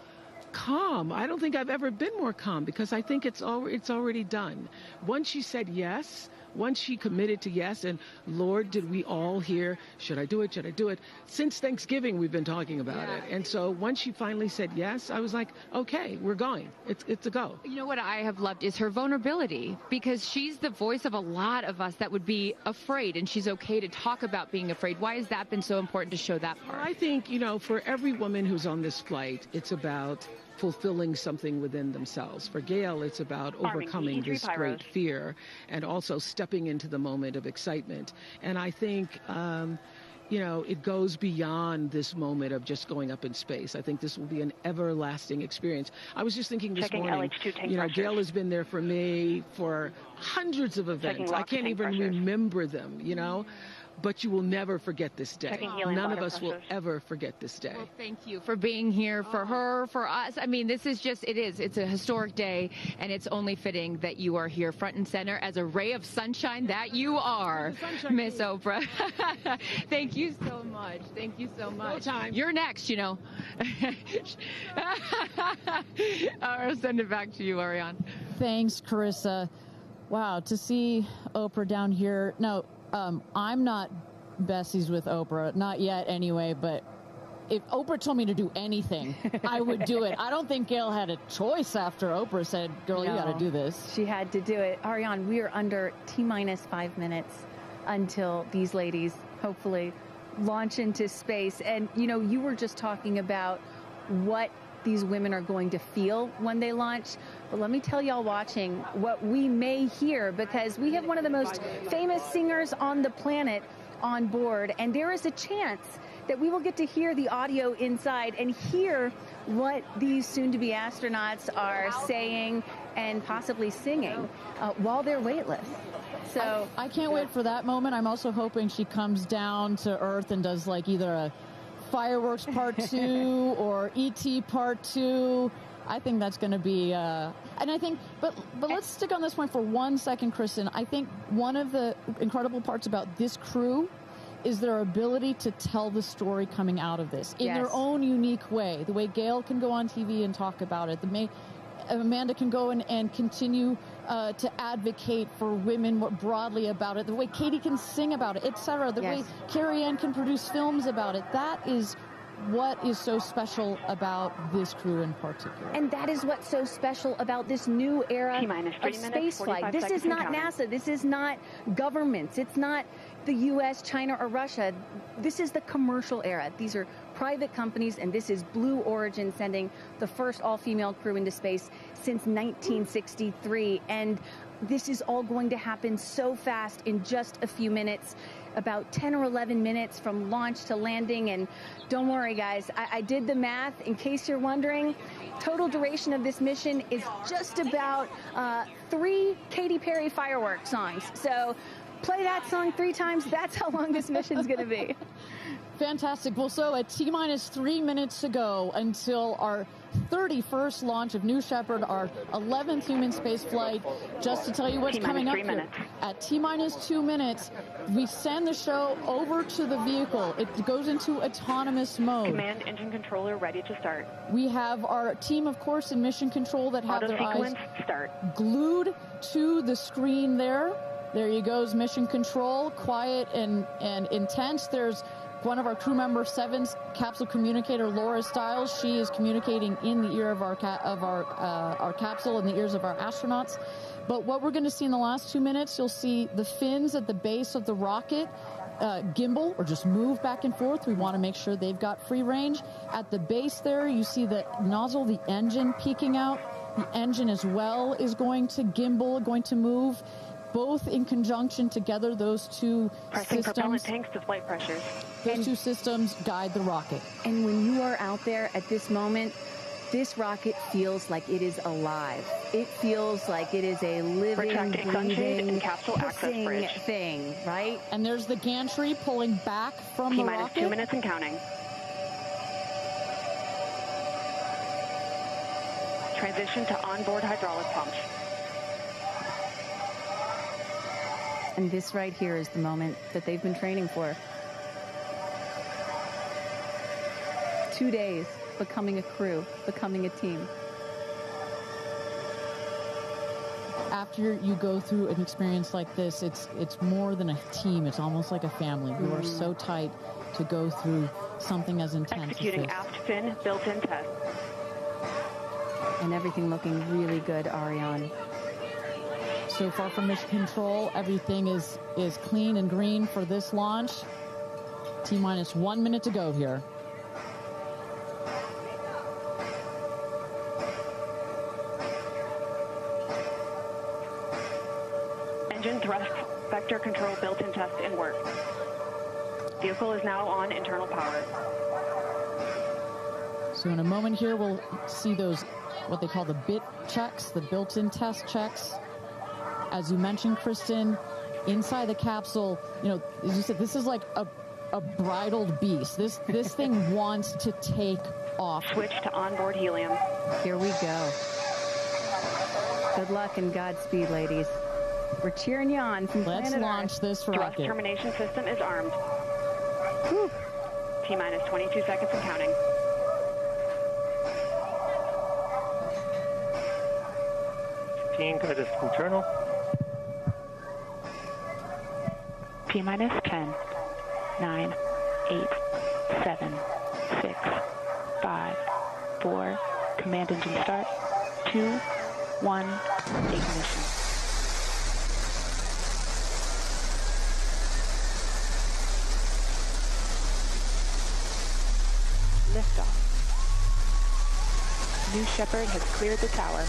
calm. I don't think I've ever been more calm, because I think it's already done. Once she said yes, once she committed to yes, and Lord, did we all hear, should I do it? Should I do it? Since Thanksgiving, we've been talking about it. And so once she finally said yes, I was like, okay, we're going. It's a go. You know what I have loved is her vulnerability, because she's the voice of a lot of us that would be afraid, and she's okay to talk about being afraid. Why has that been so important to show that part? I think, you know, for every woman who's on this flight, it's about fulfilling something within themselves. For Gayle, it's about overcoming this great fear and also stepping into the moment of excitement. And I think, you know, it goes beyond this moment of just going up in space. I think this will be an everlasting experience. I was just thinking this morning, you know, Gayle has been there for me for hundreds of events. I can't even remember them, you know. But you will never forget this day. None of us will ever forget this day. Well, thank you for being here, for her, for us. I mean, this is just, it's a historic day, and it's only fitting that you are here front and center as a ray of sunshine that you are, Miss Oprah. Thank you so much. Thank you so much. No time. You're next, you know. I'll send it back to you, Ariane. Thanks, Carissa. Wow, to see Oprah down here. No, I'm not besties with Oprah, not yet anyway, but if Oprah told me to do anything, I would do it. I don't think Gayle had a choice after Oprah said, girl, you got to do this. She had to do it. Ariane, we are under T-minus 5 minutes until these ladies hopefully launch into space. And, you know, you were just talking about what these women are going to feel when they launch. But let me tell y'all watching what we may hear, because we have one of the most famous singers on the planet on board, and there is a chance that we will get to hear the audio inside and hear what these soon-to-be astronauts are saying and possibly singing while they're weightless. So I can't wait for that moment. I'm also hoping she comes down to Earth and does like either a Fireworks Part 2 or E.T. Part 2. I think that's going to be, and I think, but let's stick on this point for 1 second, Kristen. I think one of the incredible parts about this crew is their ability to tell the story coming out of this in their own unique way. The way Gayle can go on TV and talk about it. Amanda can go and continue to advocate for women more broadly about it. The way Katy can sing about it, etc. The way Kerianne can produce films about it. That is what is so special about this crew in particular. And that is what's so special about this new era of space flight. This is not NASA. This is not governments. It's not the U.S., China, or Russia. This is the commercial era. These are private companies, and this is Blue Origin sending the first all-female crew into space since 1963. And this is all going to happen so fast in just a few minutes, about 10 or 11 minutes from launch to landing. And don't worry, guys, I did the math. In case you're wondering, total duration of this mission is just about 3 Katy Perry fireworks songs. So play that song 3 times. That's how long this mission is going to be. Fantastic. Well, so at T-minus 3 minutes to go until our 31st launch of New Shepard, our 11th human space flight. Just to tell you what's coming up here. At T-minus 2 minutes, we send the show over to the vehicle. It goes into autonomous mode. Command engine controller ready to start. We have our team, of course, in mission control that have their eyes glued to the screen there. There you goes, mission control, quiet and intense. There's one of our crew member 7's capsule communicator, Laura Stiles. She is communicating in the ear of our capsule, in the ears of our astronauts. But what we're going to see in the last 2 minutes, you'll see the fins at the base of the rocket gimbal or just move back and forth. We want to make sure they've got free range. At the base there, you see the nozzle, the engine peeking out. The engine as well is going to gimbal, going to move. Both in conjunction together, those two Pressing systems. propellant tanks to flight pressures. Those two systems guide the rocket. And when you are out there at this moment, this rocket feels like it is alive. It feels like it is a living, breathing, capsule access bridge thing, right? And there's the gantry pulling back from the rocket. T-minus 2 minutes and counting. Transition to onboard hydraulic pumps. And this right here is the moment that they've been training for. 2 days, becoming a crew, becoming a team. after you go through an experience like this, it's more than a team. It's almost like a family. You are so tight to go through something as intense Executing as this. aft fin built-in test. And everything looking really good, Ariane. So far from mission control, everything is clean and green for this launch. T-minus 1 minute to go here. Engine thrust vector control built-in test in work. Vehicle is now on internal power. So in a moment here, we'll see those, what they call the bit checks, the built-in test checks. As you mentioned, Kristen, inside the capsule, you know, as you said, this is like a bridled beast. This thing wants to take off. Switch to onboard helium. Here we go. Good luck and Godspeed, ladies. We're cheering you on from Let's planet launch Earth. this Thrust rocket. termination system is armed. T-minus 22 seconds and counting. Guidance internal. T-minus 10, 9, 8, 7, 6, 5, 4, command engine start, 2, 1, ignition. Liftoff. New Shepard has cleared the tower.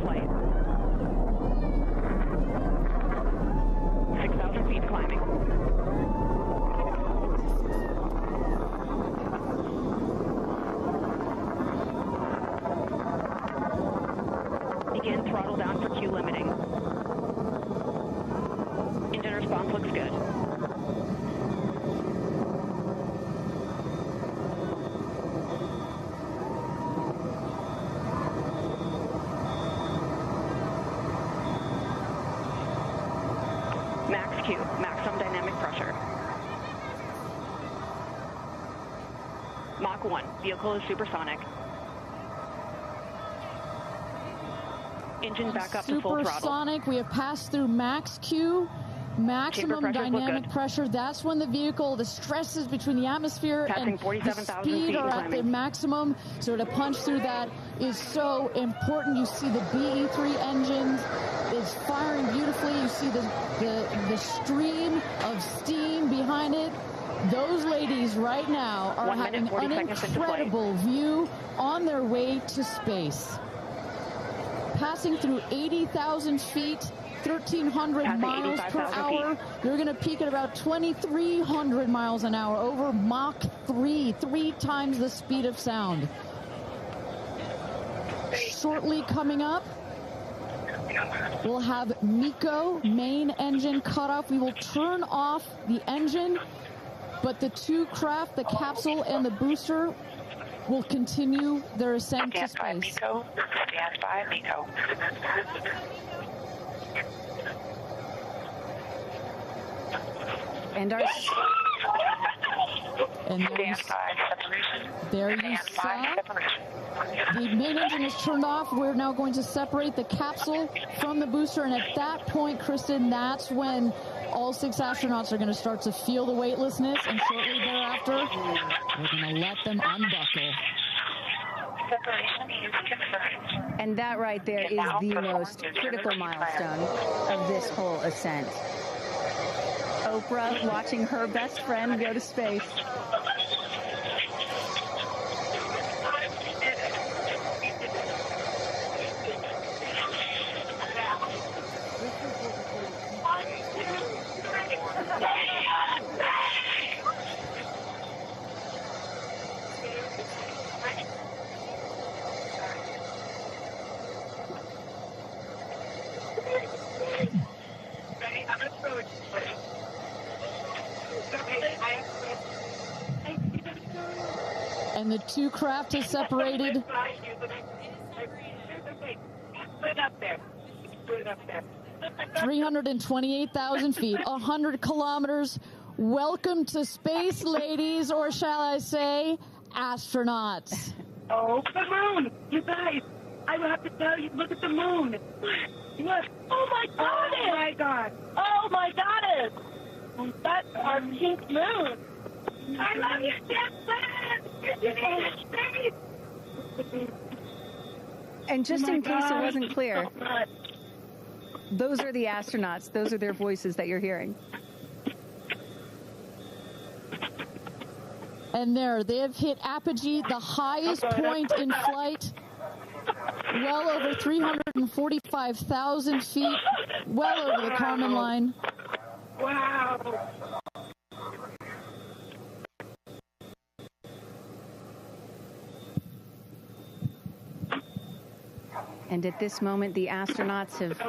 Flight. 6,000 feet climbing. Begin throttle down for Q limiting. Engine response looks good. Max Q, maximum dynamic pressure. Mach 1, vehicle is supersonic. Engine back up to full throttle. Supersonic, we have passed through max Q, maximum dynamic pressure. That's when the vehicle, the stresses between the atmosphere and the speed are at their maximum. So to punch through that is so important. You see the BE3 engines is firing beautifully. You see the stream of steam behind it. Those ladies right now are having an incredible view on their way to space. Passing through 80,000 feet, 1,300 miles per hour. They're going to peak at about 2,300 miles an hour over Mach 3, 3 times the speed of sound. Shortly coming up, we'll have MECO, main engine cutoff. We will turn off the engine, but the two craft, the capsule and the booster, will continue their ascent to space. Stand by, MECO. And our... And there you saw the main engine is turned off. We're now going to separate the capsule from the booster, and at that point, Kristen, that's when all 6 astronauts are going to start to feel the weightlessness, and shortly thereafter, we're going to let them unbuckle. Separation is confirmed. And that right there is the most critical milestone of this whole ascent. Oprah watching her best friend go to space. And the two craft is separated. it up there. Put it up there. 328,000 feet, 100 kilometers. Welcome to space, ladies, or shall I say, astronauts. Oh, the moon! You guys, I have to tell you, look at the moon. Look. Oh, my God! Oh, my God. Oh, my goddess. That's our pink moon. I love you, Jeff. And just in case it wasn't clear, those are the astronauts. Those are their voices that you're hearing. And there, they have hit apogee, the highest point in flight, well over 345,000 feet, well over the Kármán line. Wow. And at this moment, the astronauts have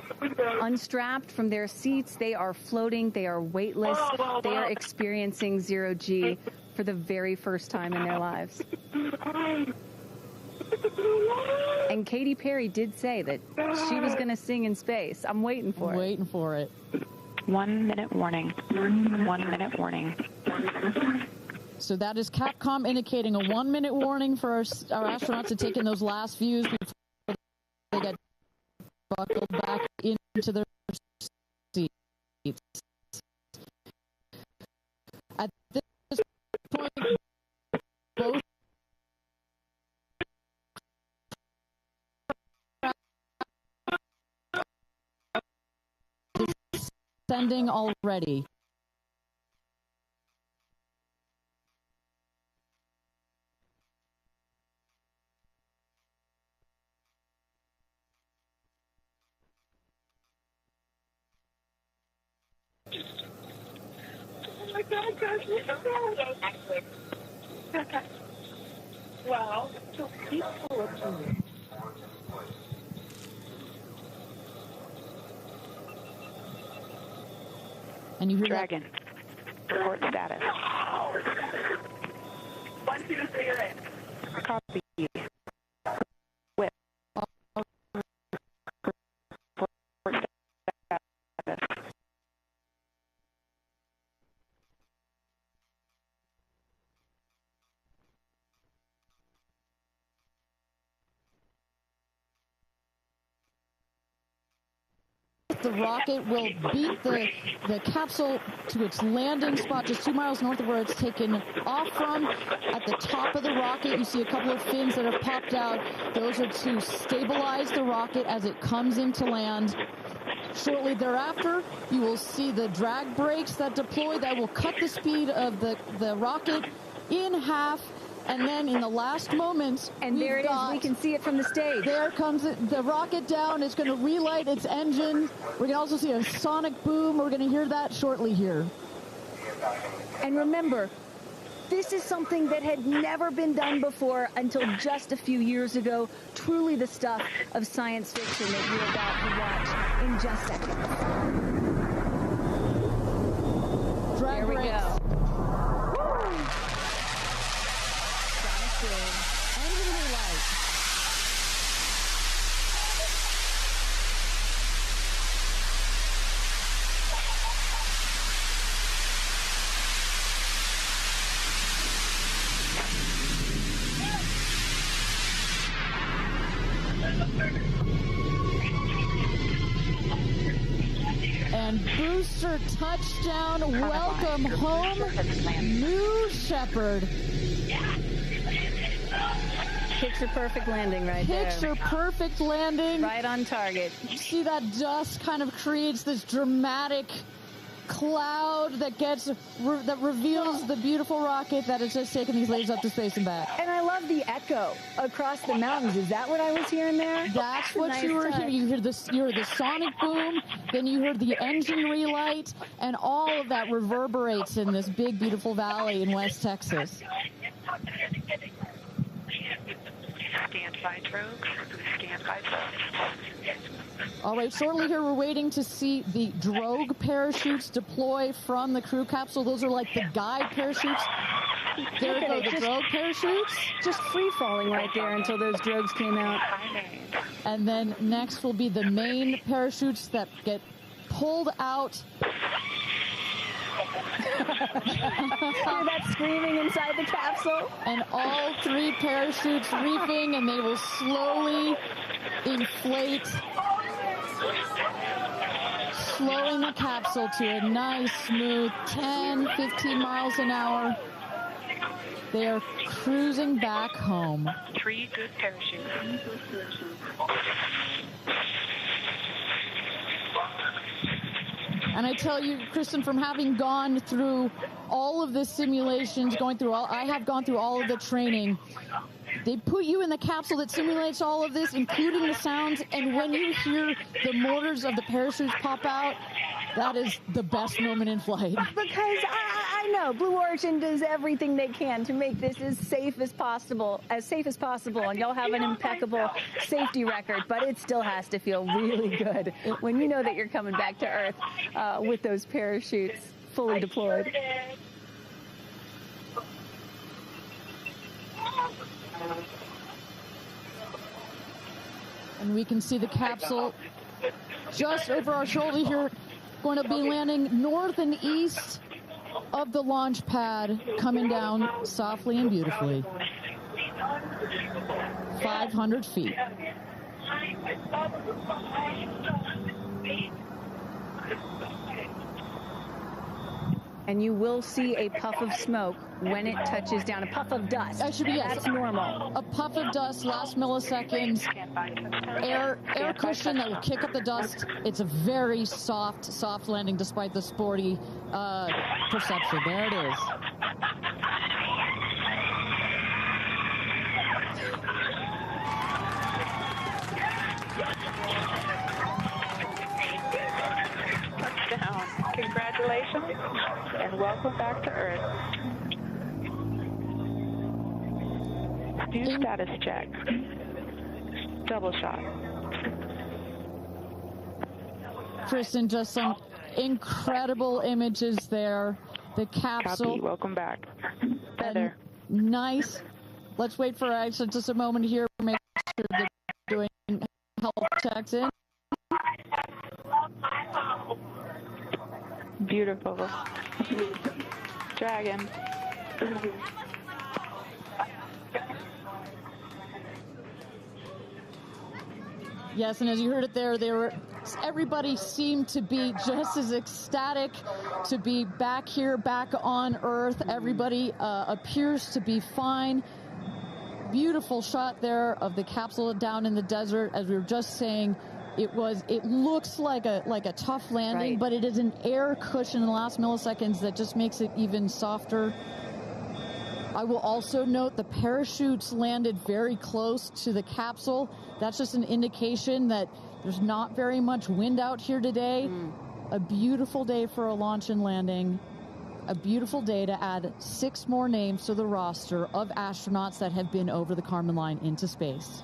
unstrapped from their seats. They are floating. They are weightless. They are experiencing zero-G for the very first time in their lives. And Katy Perry did say that she was going to sing in space. I'm waiting for it. Waiting for it. 1 minute warning. 1 minute warning. So that is Capcom indicating a 1 minute warning for our astronauts to take in those last views before they get buckled back into their seats. At this point, both descending already. Oh my God, guys, wow, so peaceful up here. And you hear Dragon. Report status. 1, 2, 3, right. Copy. With. Report status. The rocket will beat the capsule to its landing spot just 2 miles north of where it's taken off from. At the top of the rocket, you see a couple of fins that have popped out. Those are to stabilize the rocket as it comes into land. Shortly thereafter, you will see the drag brakes that deploy that will cut the speed of the rocket in half. And then in the last moments, and there it is. We can see it from the stage. There comes the rocket down. It's going to relight its engine. We're going to also see a sonic boom. We're going to hear that shortly here. And remember, this is something that had never been done before until just a few years ago. Truly the stuff of science fiction that you're about to watch in just seconds. Drag there we brakes. go. Engine relight. And booster touchdown. Welcome home, New Shepard. Picture perfect landing right there. Picture perfect landing. Right on target. You see that dust kind of creates this dramatic cloud that reveals the beautiful rocket that has just taken these ladies up to space and back. And I love the echo across the mountains. Is that what I was hearing there? That's what you were hearing. You heard the sonic boom, then you heard the engine relight, and all of that reverberates in this big, beautiful valley in West Texas. Stand by drogue. Stand by drogue. All right, shortly here we're waiting to see the drogue parachutes deploy from the crew capsule. Those are like the guide parachutes There go the drogue parachutes. Just free falling right there until those drogues came out. And then next will be the main parachutes that get pulled out. Hear that screaming inside the capsule? And all 3 parachutes reefing, and they will slowly inflate, slowing the capsule to a nice, smooth 10, 15 miles an hour. They are cruising back home. 3 good parachutes. And I tell you, Kristen, from having gone through all of the simulations, I have gone through all of the training. They put you in the capsule that simulates all of this, including the sounds, and when you hear the motors of the parachutes pop out, that is the best moment in flight. Because I know Blue Origin does everything they can to make this as safe as possible, and y'all have an impeccable safety record, but it still has to feel really good when you know that you're coming back to Earth with those parachutes fully deployed. And we can see the capsule just over our shoulder here, going to be landing north and east of the launch pad, coming down softly and beautifully. 500 feet. And you will see a puff of smoke when it touches down, a puff of dust. Actually, yes. That's normal. A puff of dust, last milliseconds, air cushion that will kick up the dust. It's a very soft landing despite the sporty perception. There it is. Touchdown. Congratulations and welcome back to Earth. Do status check. Double shot. Kristen, just some incredible images there. The capsule. Copy. Welcome back. Feather. Nice. Let's wait for Aisha just a moment here. Make sure they're doing health checks in. Beautiful. Dragon. Yes, and as you heard it there, everybody seemed to be just as ecstatic to be back here, back on Earth. Everybody appears to be fine. Beautiful shot there of the capsule down in the desert. As we were just saying, it looks like a tough landing, right, but it is an air cushion in the last milliseconds that just makes it even softer. I will also note the parachutes landed very close to the capsule. That's just an indication that there's not very much wind out here today. A beautiful day for a launch and landing. A beautiful day to add 6 more names to the roster of astronauts that have been over the Kármán line into space.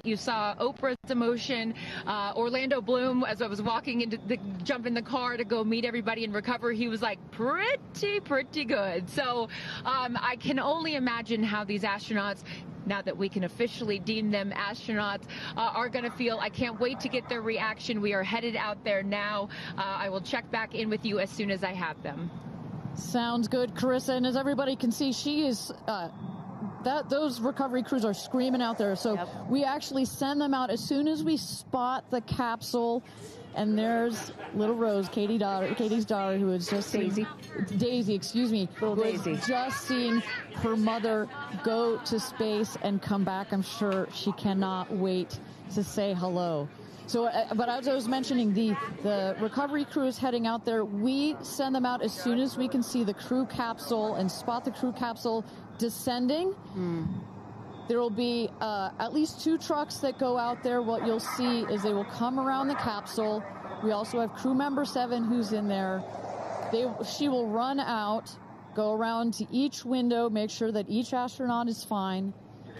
You saw Oprah's emotion, Orlando Bloom, as I was walking jump in the car to go meet everybody and recover, he was like pretty good. So I can only imagine how these astronauts, now that we can officially deem them astronauts, are going to feel. I can't wait to get their reaction. We are headed out there now. I will check back in with you as soon as I have them. Sounds good, Carissa. And as everybody can see, she is... those recovery crews are screaming out there. So we actually send them out as soon as we spot the capsule. And there's little Rose, Katie's daughter, who is just Daisy, excuse me, who has just seen her mother go to space and come back. I'm sure she cannot wait to say hello. So, but as I was mentioning, the recovery crew is heading out there. We send them out as soon as we can see the crew capsule and spot the crew capsule descending. There will be at least 2 trucks that go out there. What you'll see is they will come around the capsule. We also have crew member 7 who's in there. She will run out, go around to each window, make sure that each astronaut is fine,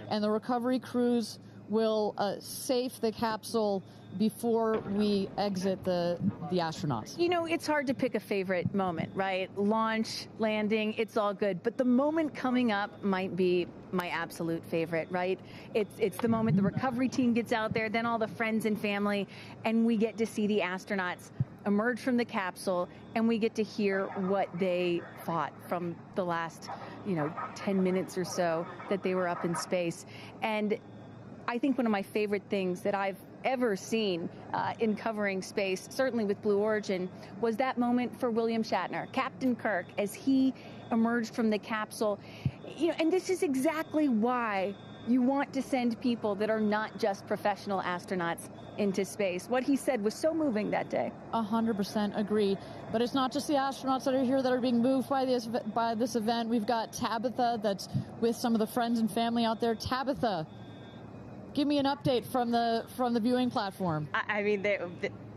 and the recovery crews will safe the capsule before we exit the astronauts. You know, it's hard to pick a favorite moment, right? Launch, landing, it's all good. But the moment coming up might be my absolute favorite, right? It's the moment the recovery team gets out there, then all the friends and family, and we get to see the astronauts emerge from the capsule, and we get to hear what they thought from the last, 10 minutes or so that they were up in space. And I think one of my favorite things that I've ever seen in covering space, certainly with Blue Origin, was that moment for William Shatner, Captain Kirk, as he emerged from the capsule. And this is exactly why you want to send people that are not just professional astronauts into space. What he said was so moving that day. 100% agree. But it's not just the astronauts that are here that are being moved by this event. We've got Tabitha that's with some of the friends and family out there. Tabitha, give me an update from the viewing platform. I mean,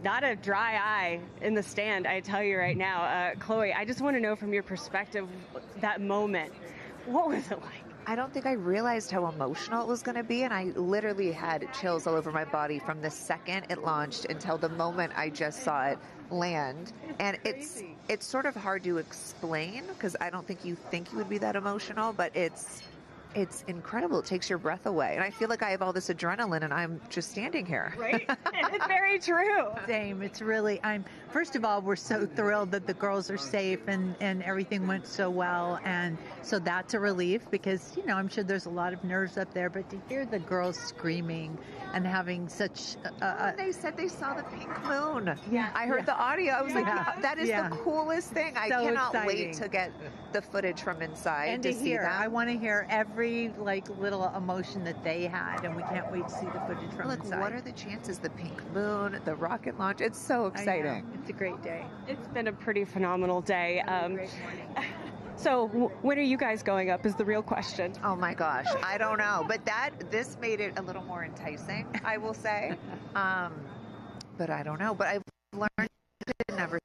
not a dry eye in the stand, I tell you right now. Chloe, I just want to know from your perspective, that moment, what was it like? I don't think I realized how emotional it was going to be, and I literally had chills all over my body from the second it launched until the moment I just saw it land. And it's sort of hard to explain, because I don't think you would be that emotional, but it's incredible. It takes your breath away. And I feel like I have all this adrenaline and I'm just standing here. Right? It's very true. Same. It's really, first of all, we're so thrilled that the girls are safe and everything went so well. And so that's a relief, because, I'm sure there's a lot of nerves up there, but to hear the girls screaming and having such they said they saw the pink moon. Yeah. I heard the audio. I was like, that is the coolest thing. I cannot wait to get the footage from inside and to see that. I want to hear every little emotion that they had, and we can't wait to see the footage from inside. What are the chances? The pink moon, the rocket launch. It's so exciting. It's a great day. It's been a pretty phenomenal day. So when are you guys going up is the real question. Oh my gosh, I don't know. But this made it a little more enticing, I will say. But I don't know. But I've learned to never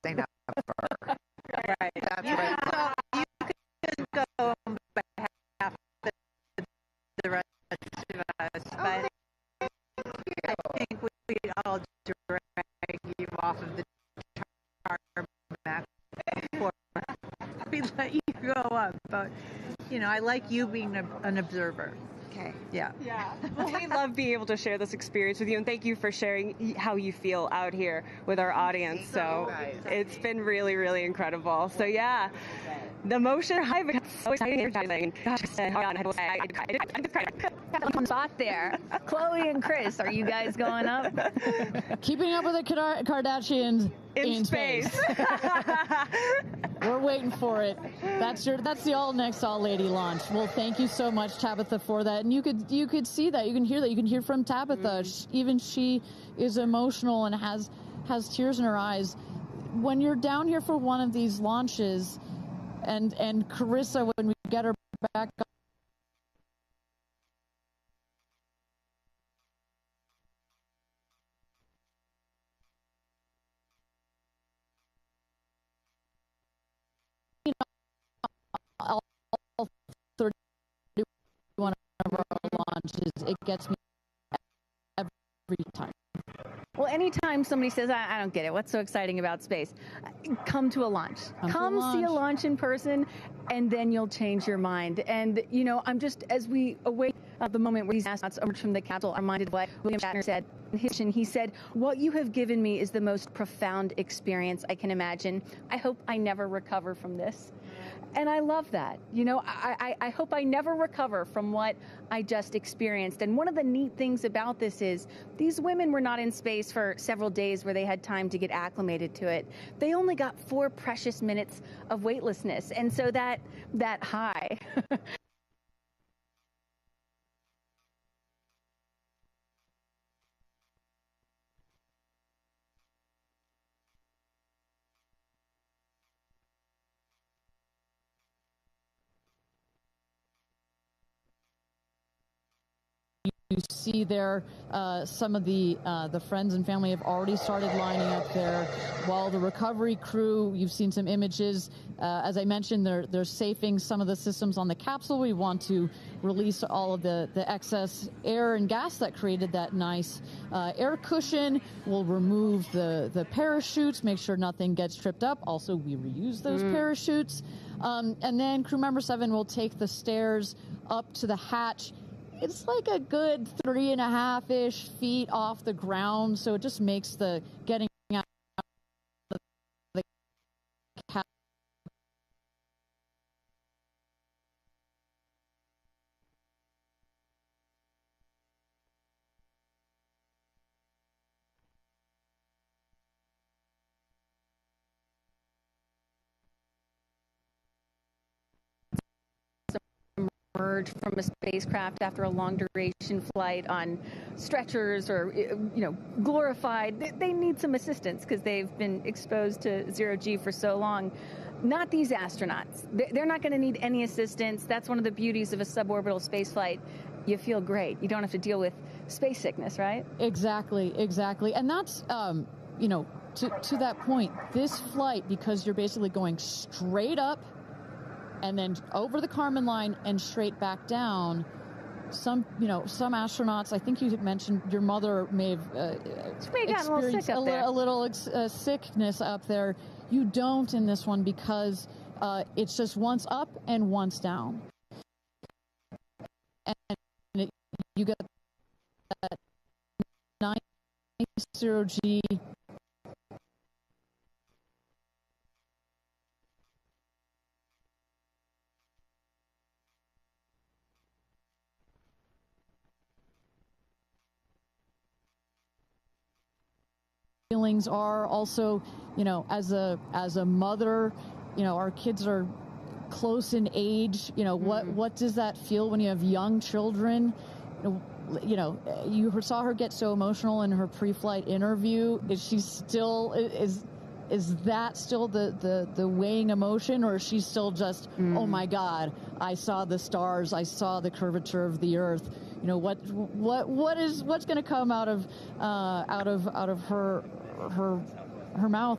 say never. Right. That's right. So you can go on behalf of the rest of us, but I think we all drag you off of the tarmac before we let you go up. But, I like you being an observer. Okay. Yeah. Yeah. Well, we love being able to share this experience with you, and thank you for sharing how you feel out here with our audience. So it's been really, really incredible. So yeah, the motion I've been so exciting. Gosh, On spot there. Chloe and Chris, are you guys going up? Keeping up with the Kardashians in space. We're waiting for it. That's the all lady launch. Well, thank you so much, Tabitha, for that. And you could see that, you can hear that, you can hear from Tabitha. Even she is emotional and has tears in her eyes. When you're down here for one of these launches, and Carissa, when we get her back up, all 31 of our launches, it gets me every time. Well, anytime somebody says, I don't get it, what's so exciting about space? Come to a launch. Come see a launch in person, and then you'll change your mind. And, I'm just, as we await the moment where these astronauts emerge from the capsule, I'm reminded of what William Shatner said in his mission. He said, what you have given me is the most profound experience I can imagine. I hope I never recover from this. And I love that. I hope I never recover from what I just experienced. And one of the neat things about this is these women were not in space for several days where they had time to get acclimated to it. They only got 4 precious minutes of weightlessness. And so that high You see there some of the friends and family have already started lining up there. While the recovery crew, you've seen some images. As I mentioned, they're safing some of the systems on the capsule. We want to release all of the excess air and gas that created that nice air cushion. We'll remove the parachutes, make sure nothing gets tripped up. Also, we reuse those parachutes. And then crew member 7 will take the stairs up to the hatch. It's like a good 3.5-ish feet off the ground, so it just makes the getting out of the cabin emerge from a spacecraft after a long duration flight on stretchers or, glorified. They need some assistance because they've been exposed to zero-G for so long. Not these astronauts. They're not going to need any assistance. That's one of the beauties of a suborbital space flight. You feel great. You don't have to deal with space sickness, right? Exactly. And that's, to that point, this flight, because you're basically going straight up and then over the Kármán line and straight back down. Some astronauts, I think you had mentioned your mother may have experienced a little sickness up there. You don't in this one because it's just once up and once down. And you get that nice zero-G feelings are also, as a mother, our kids are close in age. What does that feel when you have young children? You saw her get so emotional in her pre-flight interview. Is she still is that still the weighing emotion, or is she still just oh my God, I saw the stars, I saw the curvature of the Earth? What's going to come out of her mouth?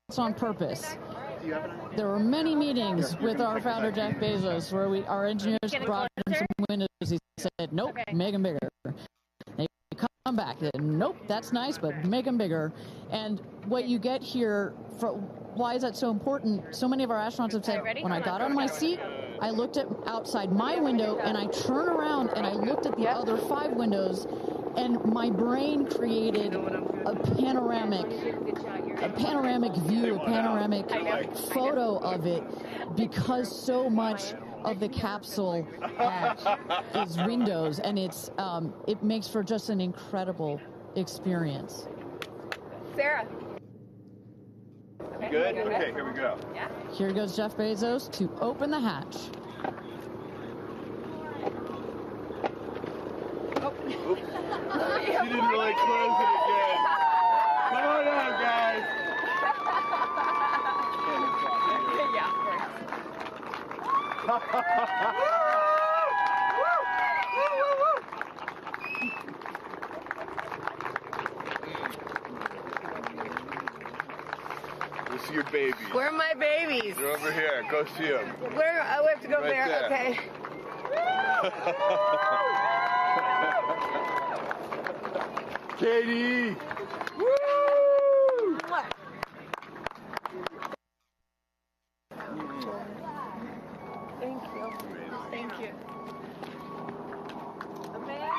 It's on purpose. There were many meetings with our founder, Jeff Bezos, where our engineers brought him some windows. He said, nope, make them bigger. They come back. They said, nope, that's nice, but make them bigger. And what you get here, why is that so important? So many of our astronauts have said, when I got out of my seat, I looked at outside my window, and I turned around and I looked at the other 5 windows, and my brain created a panoramic view, a panoramic photo of it, because so much of the capsule is windows, and it makes for just an incredible experience. Sarah. Good? Okay, here we go. Yeah. Here goes Jeff Bezos to open the hatch. Oh. She didn't really close it again. Come on out, guys. This is your babies. Where are my babies? They're over here. Go see them. Where? Oh, we have to go Right there. there. Okay. Katie! Woo! Thank you. Thank you. Amanda!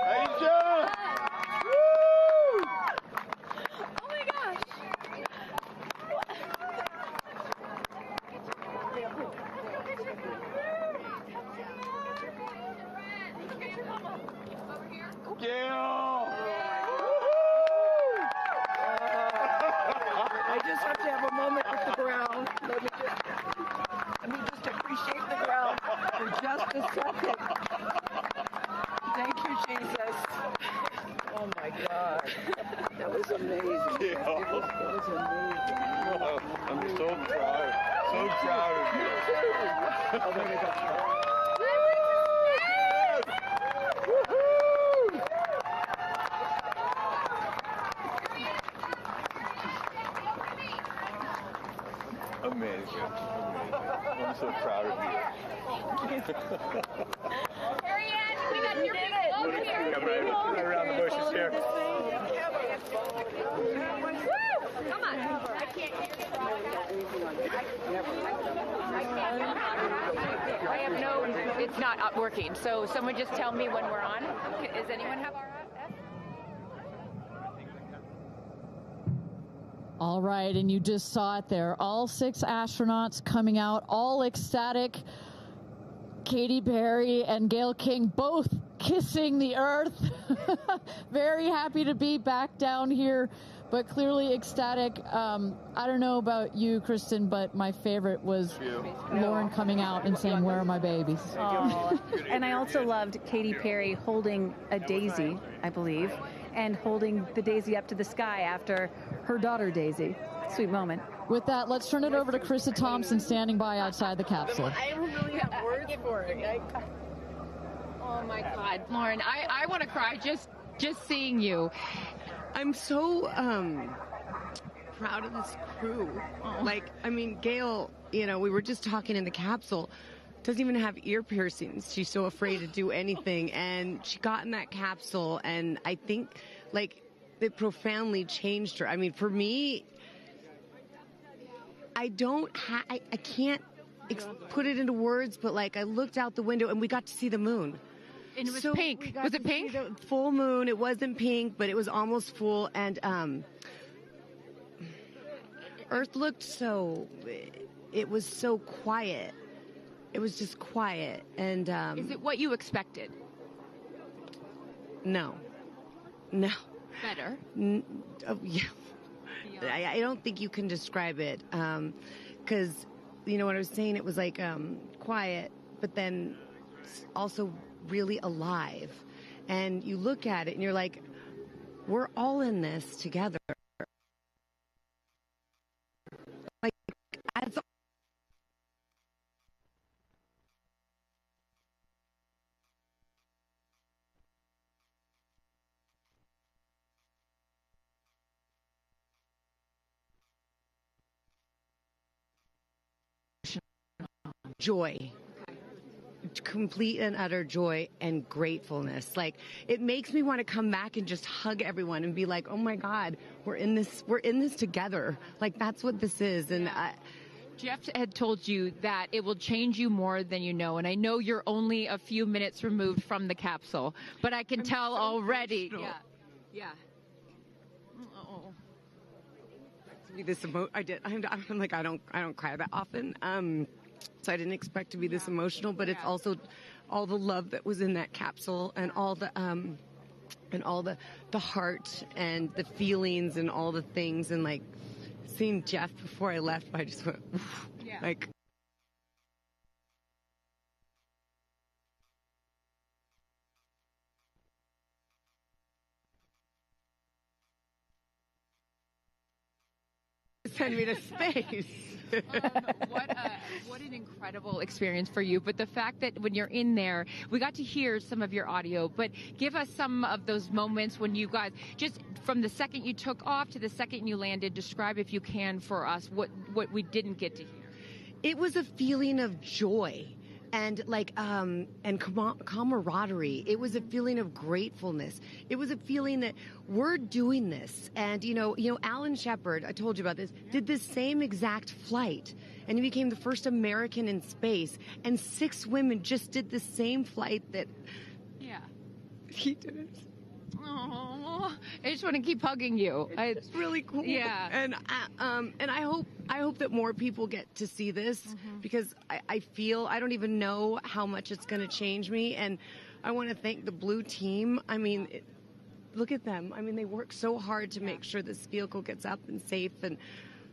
Aisha! Oh my gosh! Gayle! I just have to have a moment with the ground. Let me just appreciate the ground for just a second. Thank you, Jesus. Oh my God. That was amazing. Gayle. That was amazing. Oh, I'm so proud. So proud of you. Oh, there we go. Amazing. I'm so proud of you. Kerianne, we got your people over here. Come right around the bushes here. Woo! Come on. I can't hear I have no, it's not working. So someone just tell me when we're on. Does anyone have our app? All right, and you just saw it there. All 6 astronauts coming out, all ecstatic. Katy Perry and Gayle King both kissing the earth. Very happy to be back down here, but clearly ecstatic. I don't know about you, Kristen, but my favorite was Lauren coming out and saying, "Where are my babies?" Oh. And I also loved Katy Perry holding a daisy, I believe, and holding the daisy up to the sky after her daughter Daisy. Sweet moment. With that, let's turn it over to Krista Thompson standing by outside the capsule. I don't really have words for it. Oh my God, Lauren, I want to cry just seeing you. I'm so proud of this crew. Like, I mean, Gayle, you know, we were just talking in the capsule, doesn't even have ear piercings. She's so afraid to do anything. And she got in that capsule, and I think, like, it profoundly changed her. I mean, for me, I can't put it into words, but, like, I looked out the window, and we got to see the moon. And it was pink. Was it pink? Full moon. It wasn't pink, but it was almost full. And Earth looked so, it was so quiet. It was just quiet. And is it what you expected? No. Better. Yeah. I don't think you can describe it. Because, you know what I was saying? It was like quiet, but then also really alive. And you look at it and you're like, we're all in this together. Like, as joy. complete and utter joy and gratefulness. Like, it makes me want to come back and just hug everyone and be like, oh my God, we're in this together. Like, that's what this is. And Jeff had told you that it will change you more than you know, and I know you're only a few minutes removed from the capsule, but I can tell already. Emotional. Yeah. Oh. To be this I'm like, I don't cry that often. So I didn't expect to be this emotional, but it's also all the love that was in that capsule and all the heart and the feelings and all the things, and like seeing Jeff before I left, I just went, like. Send me to space. What an incredible experience for you. But the fact that when you're in there, we got to hear some of your audio, but give us some of those moments when you guys, just from the second you took off to the second you landed, describe, if you can, for us what we didn't get to hear. It was a feeling of joy and camaraderie. It was a feeling of gratefulness. It was a feeling that we're doing this. And, you know, Alan Shepard, I told you about this, did this same exact flight. And he became the first American in space. And 6 women just did the same flight that he did. Oh, I just want to keep hugging you. It's really cool. Yeah. And I hope that more people get to see this, because I feel, I don't even know how much it's going to change me. And I want to thank the Blue team. I mean, look at them. I mean, they work so hard to make sure this vehicle gets up and safe. And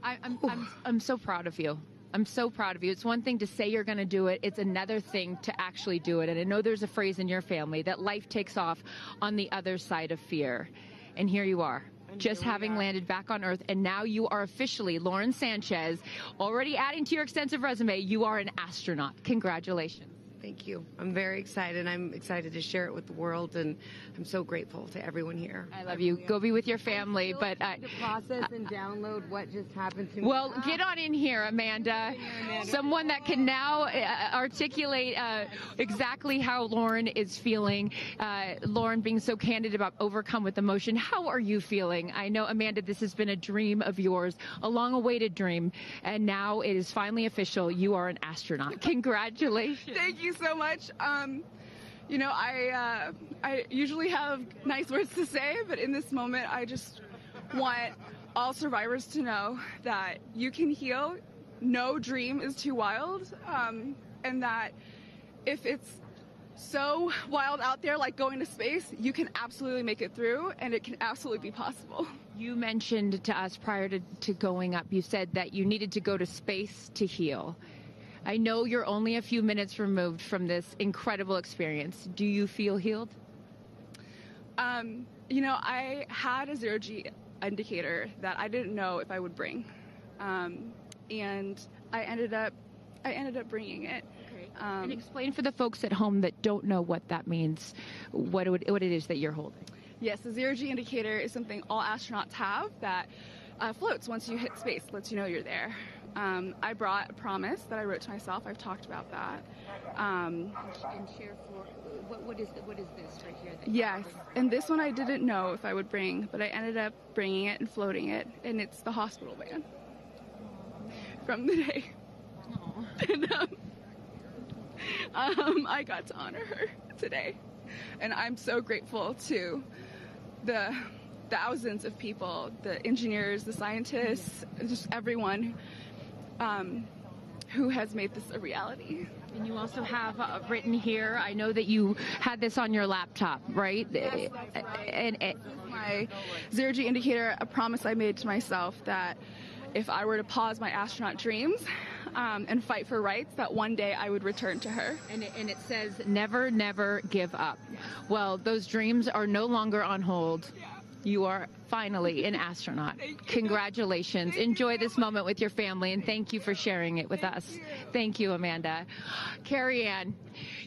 I'm so proud of you. I'm so proud of you. It's one thing to say you're going to do it. It's another thing to actually do it. And I know there's a phrase in your family that life takes off on the other side of fear. And here you are, just having landed back on Earth. And now you are officially, Lauren Sánchez, already adding to your extensive resume, you are an astronaut. Congratulations. Thank you. I'm very excited. I'm excited to share it with the world, and I'm so grateful to everyone here. I love you. Go be with your family. But to process and download what just happened to me. Well, get on in here, Amanda. Someone that can now articulate exactly how Lauren is feeling. Lauren being so candid about overcome with emotion. How are you feeling? I know, Amanda, this has been a dream of yours, a long-awaited dream, and now it is finally official. You are an astronaut. Congratulations. Thank you so much. You know, I usually have nice words to say, but in this moment, I just want all survivors to know that you can heal. No dream is too wild, and that if it's so wild out there, like going to space, you can absolutely make it through, and it can absolutely be possible. You mentioned to us prior to going up, you said that you needed to go to space to heal. I know you're only a few minutes removed from this incredible experience. Do you feel healed? You know, I had a zero-G indicator that I didn't know if I would bring, and I ended up bringing it. Okay. And explain for the folks at home that don't know what that means, what it is that you're holding. Yes, the zero-G indicator is something all astronauts have that floats once you hit space, lets you know you're there. I brought a promise that I wrote to myself. I've talked about that. And share for what is this right here? Yes, and this one I didn't know if I would bring, but I ended up bringing it and floating it, and it's the hospital band from the day. And I got to honor her today, and I'm so grateful to the thousands of people, the engineers, the scientists, just everyone who has made this a reality. And you also have written here, I know that you had this on your laptop, right? Yes, and this is my zero-G indicator, a promise I made to myself that if I were to pause my astronaut dreams and fight for rights, that one day I would return to her. And it says, never, never give up. Well, those dreams are no longer on hold. Yeah. You are finally an astronaut. Congratulations. Enjoy this moment with your family, and thank you for sharing it with us. Thank you, Amanda. Kerianne,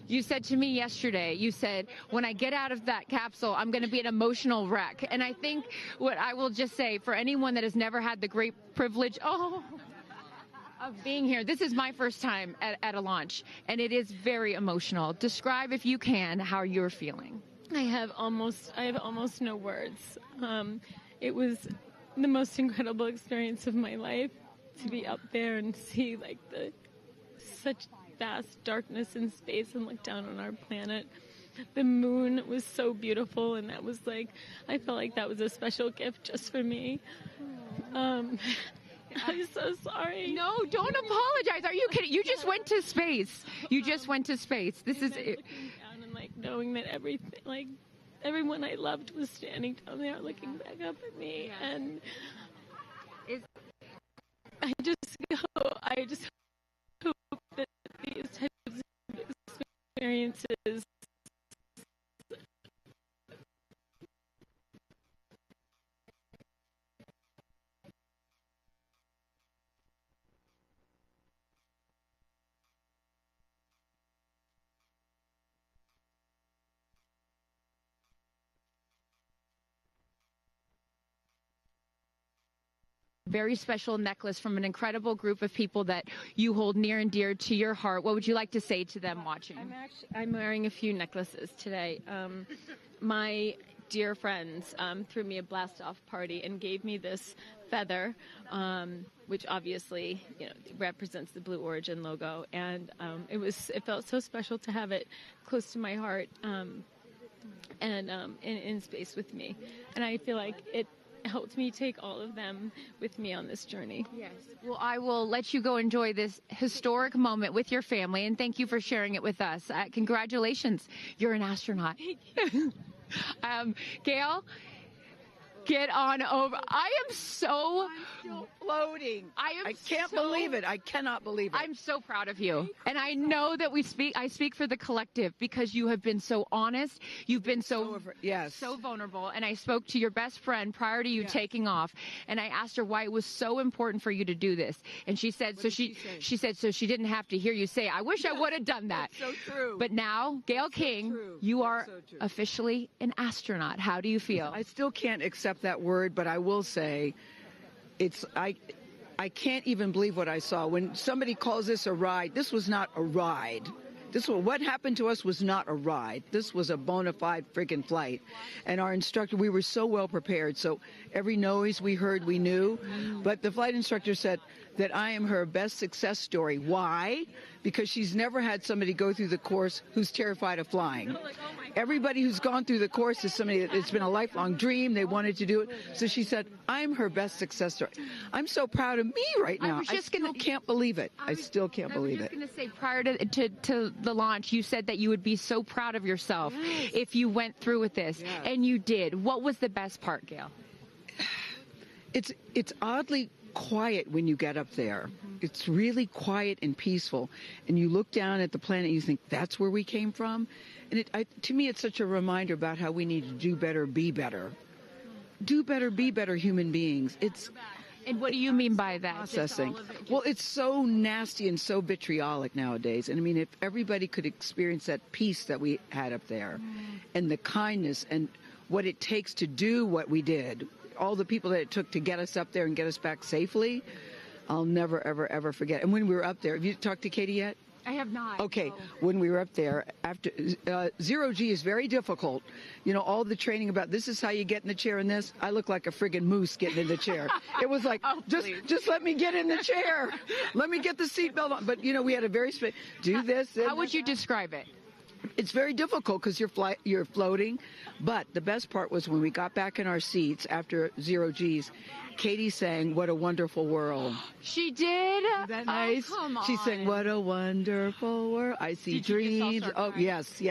you said to me yesterday, you said, when I get out of that capsule, I'm going to be an emotional wreck. And I think what I will just say, for anyone that has never had the great privilege, of being here. This is my first time at a launch, and it is very emotional. Describe, if you can, how you're feeling. I have almost no words. It was the most incredible experience of my life to be up there and see like such vast darkness in space and look down on our planet. The moon was so beautiful, and that was like, I felt like that was a special gift just for me. I'm so sorry. No, don't apologize. Are you kidding? You just went to space. You just went to space. This is it. Down and like knowing that everything, like everyone I loved was standing down there looking back up at me, and I just hope that these types of experiences very special necklace from an incredible group of people that you hold near and dear to your heart. What would you like to say to them watching? I'm wearing a few necklaces today. My dear friends threw me a blast-off party and gave me this feather, which obviously represents the Blue Origin logo, and it felt so special to have it close to my heart and in space with me, and I feel like it helped me take all of them with me on this journey. Yes. Well, I will let you go enjoy this historic moment with your family, and thank you for sharing it with us. Congratulations. You're an astronaut. Gayle, get on over. I'm still floating. I can't believe it. I cannot believe it. I'm so proud of you. And I know that I speak for the collective, because you have been so honest. You've been so vulnerable. And I spoke to your best friend prior to you taking off, and I asked her why it was so important for you to do this. And she said, she said, so she didn't have to hear you say, I wish I would have done that. That's so true. But now, Gayle King, you are officially an astronaut. How do you feel? I still can't accept that word, but I will say, I can't even believe what I saw. When somebody calls this a ride, this was not a ride. What happened to us was not a ride. This was a bona fide friggin' flight. And our instructor, we were so well prepared. So every noise we heard, we knew. But the flight instructor said that I am her best success story. Why? Because she's never had somebody go through the course who's terrified of flying. Everybody who's gone through the course is somebody that it's been a lifelong dream. They wanted to do it. So she said, I'm her best success story. I'm so proud of me right now. I still can't believe it. I still can't believe it. I was just going to say, prior to the launch, you said that you would be so proud of yourself if you went through with this. And you did. What was the best part, Gayle? It's oddly quiet when you get up there. It's really quiet and peaceful. And you look down at the planet and you think, that's where we came from? And to me, it's such a reminder about how we need to do better, be better. Do better, be better human beings. And what do you mean by that? Processing. Well, it's so nasty and so vitriolic nowadays. And I mean, if everybody could experience that peace that we had up there and the kindness and what it takes to do what we did, all the people that it took to get us up there and get us back safely, I'll never, ever, ever forget. And when we were up there, have you talked to Katy yet? I have not. Okay, no. When we were up there, after zero G is very difficult. You know, all the training about this is how you get in the chair and this. I look like a friggin' moose getting in the chair. It was like, just let me get in the chair. Let me get the seatbelt on. But, you know, we had a very do this. How would you describe it? It's very difficult because you're floating. But the best part was when we got back in our seats after zero G's, Katy sang "What a Wonderful World." She did? Isn't that nice? Oh, come on. She sang "What a Wonderful World." I see dreams. Oh, yes.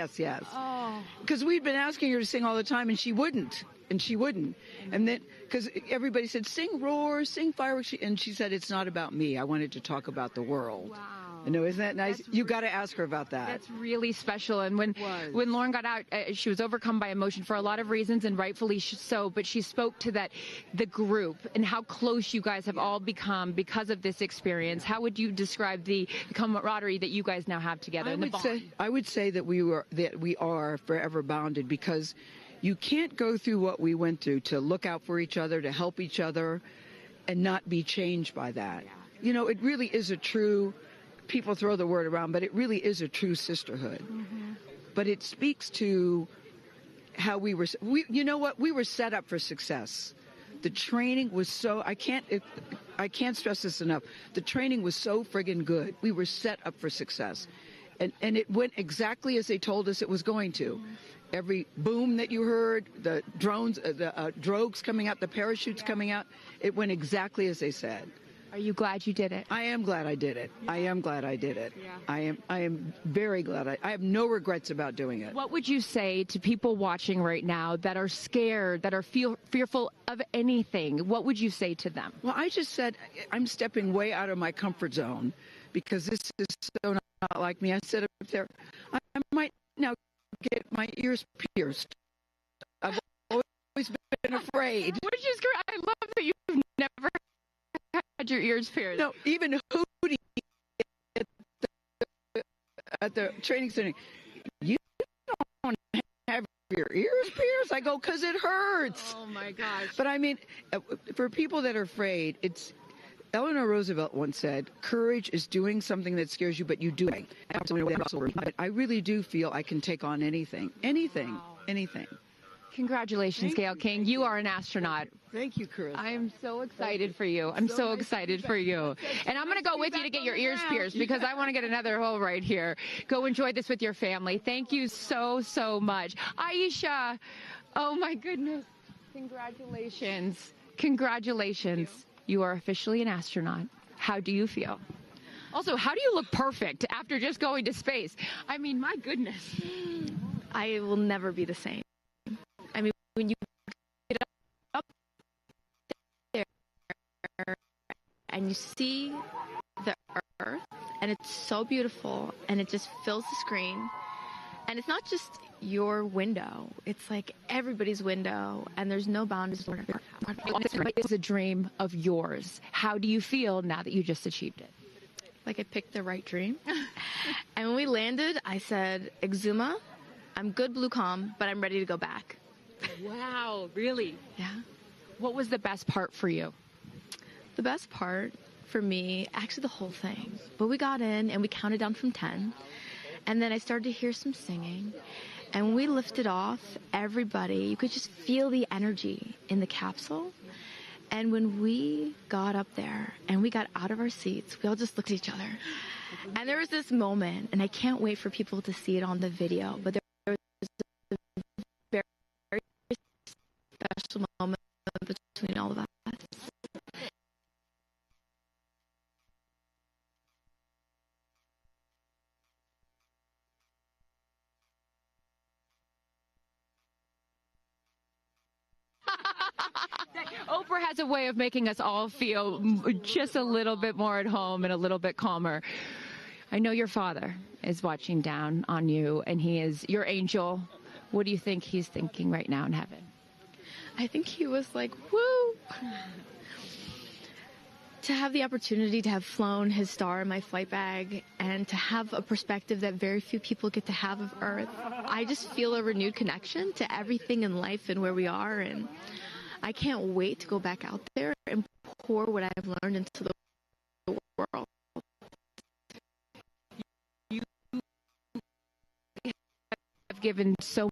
Oh. Because we'd been asking her to sing all the time, and she wouldn't. And then, because everybody said, sing Roar, sing Fireworks. And she said, it's not about me. I wanted to talk about the world. Wow. I know, isn't that nice? You got to ask her about that. That's really special. And when Lauren got out, she was overcome by emotion for a lot of reasons, and rightfully so. But she spoke to the group and how close you guys have all become because of this experience. How would you describe the camaraderie that you guys now have together? I would say that we are forever bonded, because you can't go through what we went through to look out for each other, to help each other, and not be changed by that. you know, it really is a true, people throw the word around, but it really is a true sisterhood. Mm-hmm. But it speaks to how we were set up for success. The training was so, I can't stress this enough. The training was so friggin' good. We were set up for success. And it went exactly as they told us it was going to. Every boom that you heard, the drones, the drogues coming out, the parachutes coming out, it went exactly as they said. Are you glad you did it? I am glad I did it. I am glad I did it. Yeah. I am very glad. I have no regrets about doing it. What would you say to people watching right now that are scared, that are fearful of anything? What would you say to them? Well, I just said I'm stepping way out of my comfort zone because this is so not like me. I said up there, I might now get my ears pierced. I've always been afraid. Which is great. I love that you've never had your ears pierced. No, even Hootie at the training center, you don't have your ears pierced? I go, because it hurts. Oh, my gosh. But I mean, for people that are afraid, Eleanor Roosevelt once said, courage is doing something that scares you, but you do it. But I really do feel I can take on anything. Anything. Congratulations, Gayle King. You are an astronaut. Thank you, Chris. I am so excited for you. I'm so excited for you. And I'm going to go with you to get your ears pierced because I want to get another hole right here. Go enjoy this with your family. Thank you so, so much. Aisha, oh my goodness. Congratulations. Congratulations. You are officially an astronaut. How do you feel? Also, how do you look perfect after just going to space? I mean, my goodness. I will never be the same. I mean, when you get up there and you see the Earth, and it's so beautiful, and it just fills the screen, and it's not just your window, it's like everybody's window, and there's no boundaries. It's a dream of yours. How do you feel now that you just achieved it? Like I picked the right dream. And when we landed, I said, Exuma, I'm good blue comm, but I'm ready to go back. Wow, really? Yeah. What was the best part for you? The best part for me, actually the whole thing. But we got in and we counted down from 10. And then I started to hear some singing. And when we lifted off, everybody, you could just feel the energy in the capsule. And when we got up there and we got out of our seats, we all just looked at each other. And there was this moment, and I can't wait for people to see it on the video, but there was a very, very special moment between all of us. Oprah has a way of making us all feel just a little bit more at home and a little bit calmer. I know your father is watching down on you, and he is your angel. What do you think he's thinking right now in heaven? I think he was like, woo! To have the opportunity to have flown his star in my flight bag and to have a perspective that very few people get to have of Earth, I just feel a renewed connection to everything in life and where we are, and I can't wait to go back out there and pour what I've learned into the world. You have given so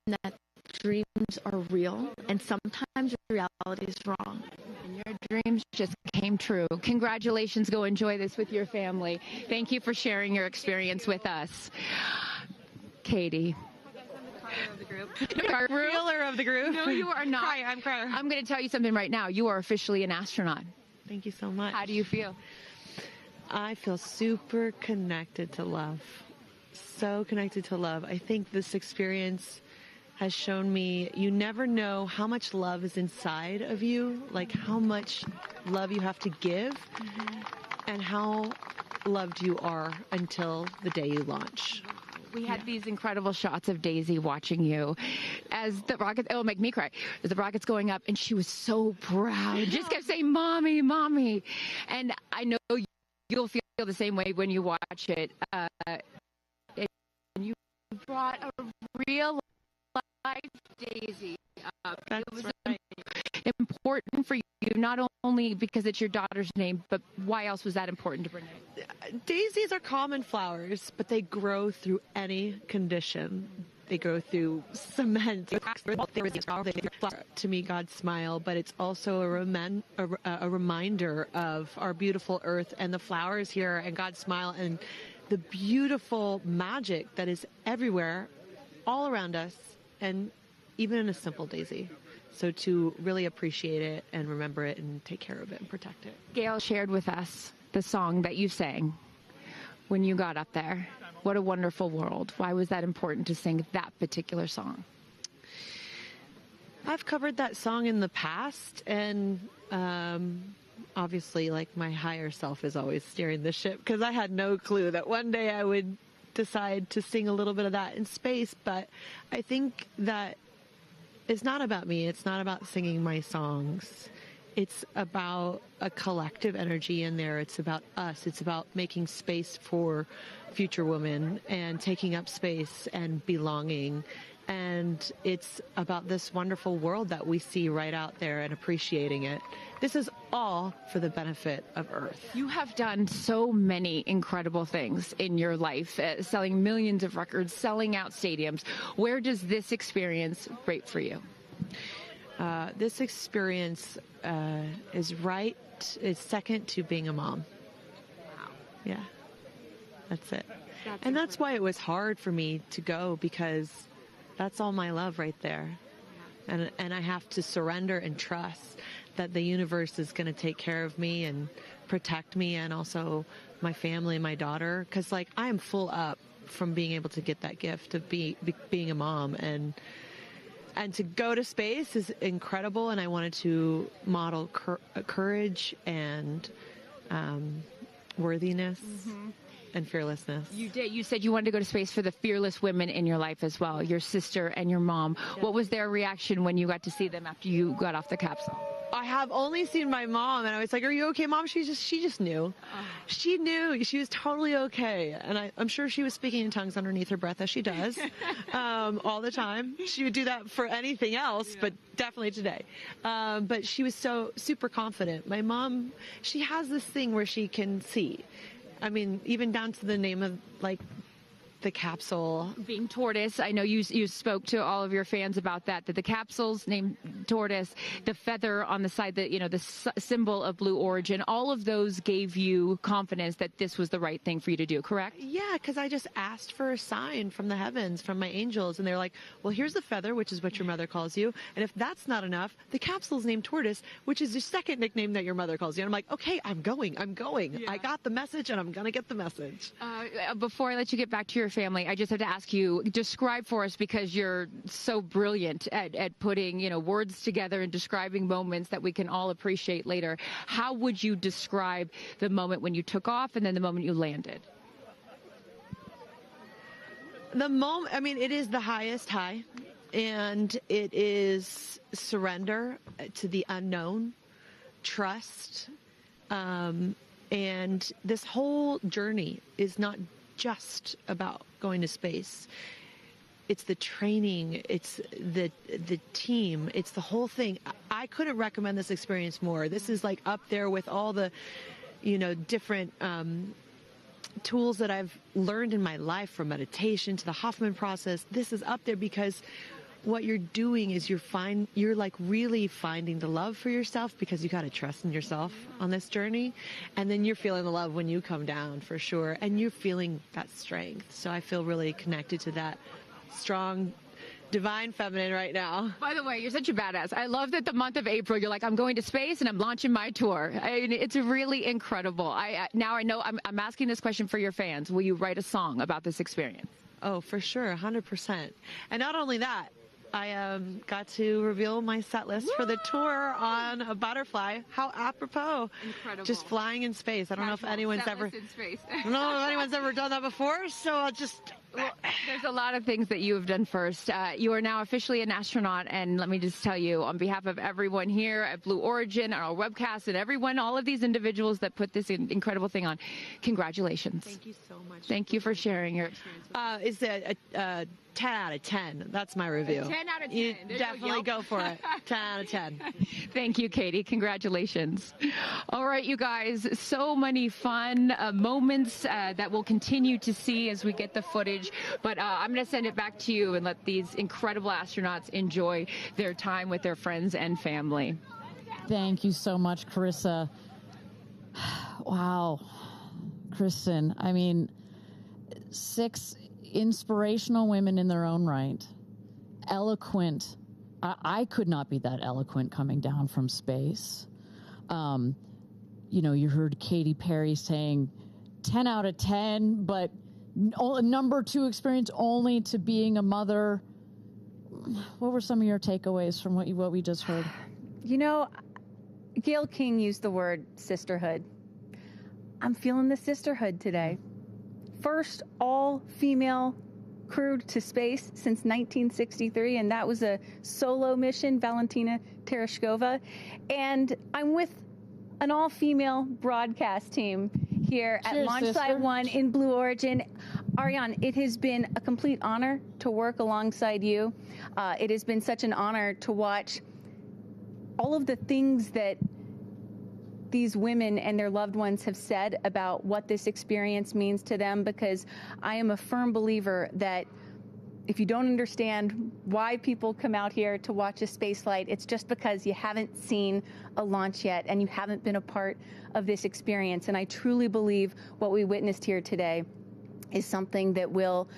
that dreams are real and sometimes reality is wrong. And your dreams just came true. Congratulations. Go enjoy this with your family. Thank you for sharing your experience with us. Katie. Ruler of the group. No, you are not. I'm crying. I'm going to tell you something right now. You are officially an astronaut. Thank you so much. How do you feel? I feel super connected to love. So connected to love. I think this experience has shown me you never know how much love is inside of you, like how much love you have to give, and how loved you are until the day you launch. We had these incredible shots of Daisy watching you as the rocket, it'll make me cry, as the rocket's going up, and she was so proud. Just kept saying, Mommy, Mommy. And I know you'll feel the same way when you watch it. And you brought a real life Daisy up. It was important for you, not only because it's your daughter's name, but why else was that important to bring it? Daisies are common flowers, but they grow through any condition. They grow through cement. To me, God's smile, but it's also a reminder of our beautiful earth and the flowers here and God's smile and the beautiful magic that is everywhere, all around us, and even in a simple daisy. So to really appreciate it and remember it and take care of it and protect it. Gayle shared with us the song that you sang when you got up there. What a wonderful world. Why was that important to sing that particular song? I've covered that song in the past, and obviously, like, my higher self is always steering the ship, because I had no clue that one day I would decide to sing a little bit of that in space. But I think that it's not about me. It's not about singing my songs. It's about a collective energy in there. It's about us. It's about making space for future women and taking up space and belonging. And it's about this wonderful world that we see right out there and appreciating it. This is all for the benefit of Earth. You have done so many incredible things in your life, selling millions of records, selling out stadiums. Where does this experience rate for you? This experience is second to being a mom. Wow. Yeah, that's it. That's why it was hard for me to go, because that's all my love right there. And I have to surrender and trust that the universe is going to take care of me and protect me, and also my family and my daughter. Because, like, I am full up from being able to get that gift of being a mom. And to go to space is incredible, and I wanted to model courage and worthiness and fearlessness. You did. You said you wanted to go to space for the fearless women in your life as well, your sister and your mom. Yeah. What was their reaction when you got to see them after you got off the capsule? I have only seen my mom, and I was like, "Are you okay, Mom?" She just knew. She knew. She was totally okay, and I'm sure she was speaking in tongues underneath her breath, as she does all the time. She would do that for anything else, but definitely today. But she was so super confident. My mom, she has this thing where she can see. I mean, even down to the name of, like, the capsule being tortoise. I know you spoke to all of your fans about that the capsule's named tortoise, the feather on the side, that, you know, the symbol of Blue Origin, all of those gave you confidence that this was the right thing for you to do, correct? Yeah, because I just asked for a sign from the heavens, from my angels, and they're like, well, here's the feather, which is what your mother calls you, and if that's not enough, the capsule's named Tortoise, which is the second nickname that your mother calls you. And I'm like, okay, I'm going. Yeah. I got the message, and I'm gonna get the message. Before I let you get back to your family, I just have to ask you, describe for us, because you're so brilliant at putting, you know, words together and describing moments that we can all appreciate later. How would you describe the moment when you took off and then the moment you landed? The moment, I mean, it is the highest high, and it is surrender to the unknown, trust, and this whole journey is not just about going to space. It's the training, it's the team, it's the whole thing. I couldn't recommend this experience more. This is, like, up there with all the, you know, different tools that I've learned in my life, from meditation to the Hoffman process. This is up there because what you're doing is you're like really finding the love for yourself, because you got to trust in yourself on this journey, and then you're feeling the love when you come down, for sure, and you're feeling that strength. So I feel really connected to that strong divine feminine right now. By the way, you're such a badass. I love that the month of April, you're like, I'm going to space and I'm launching my tour. I mean, it's really incredible. Now I know I'm asking this question for your fans. Will you write a song about this experience? Oh, for sure, 100%. And not only that, I got to reveal my set list for the tour on a butterfly. How apropos. Incredible. Just flying in space. I don't know if anyone's ever done that before, so I'll just Well, there's a lot of things that you have done first. You are now officially an astronaut, and let me just tell you, on behalf of everyone here at Blue Origin, our webcast, and everyone, all of these individuals that put this incredible thing on, congratulations. Thank you so much. Thank you for sharing your experience. It's a 10 out of 10. That's my review. 10 out of 10. You definitely go for it. 10 out of 10. Thank you, Katy. Congratulations. All right, you guys, so many fun moments that we'll continue to see as we get the footage. But I'm going to send it back to you and let these incredible astronauts enjoy their time with their friends and family. Thank you so much, Carissa. Wow. Kristen, I mean, 6 inspirational women in their own right. Eloquent. I could not be that eloquent coming down from space. You know, you heard Katy Perry saying 10 out of 10, but number 2 experience only to being a mother. What were some of your takeaways from what we just heard? You know, Gayle King used the word sisterhood. I'm feeling the sisterhood today. First all-female crew to space since 1963, and that was a solo mission, Valentina Tereshkova. And I'm with an all-female broadcast team here at Launch Site 1 in Blue Origin. Ariane, it has been a complete honor to work alongside you. It has been such an honor to watch all of the things that these women and their loved ones have said about what this experience means to them, because I am a firm believer that if you don't understand why people come out here to watch a space flight, it's just because you haven't seen a launch yet and you haven't been a part of this experience. And I truly believe what we witnessed here today is something that will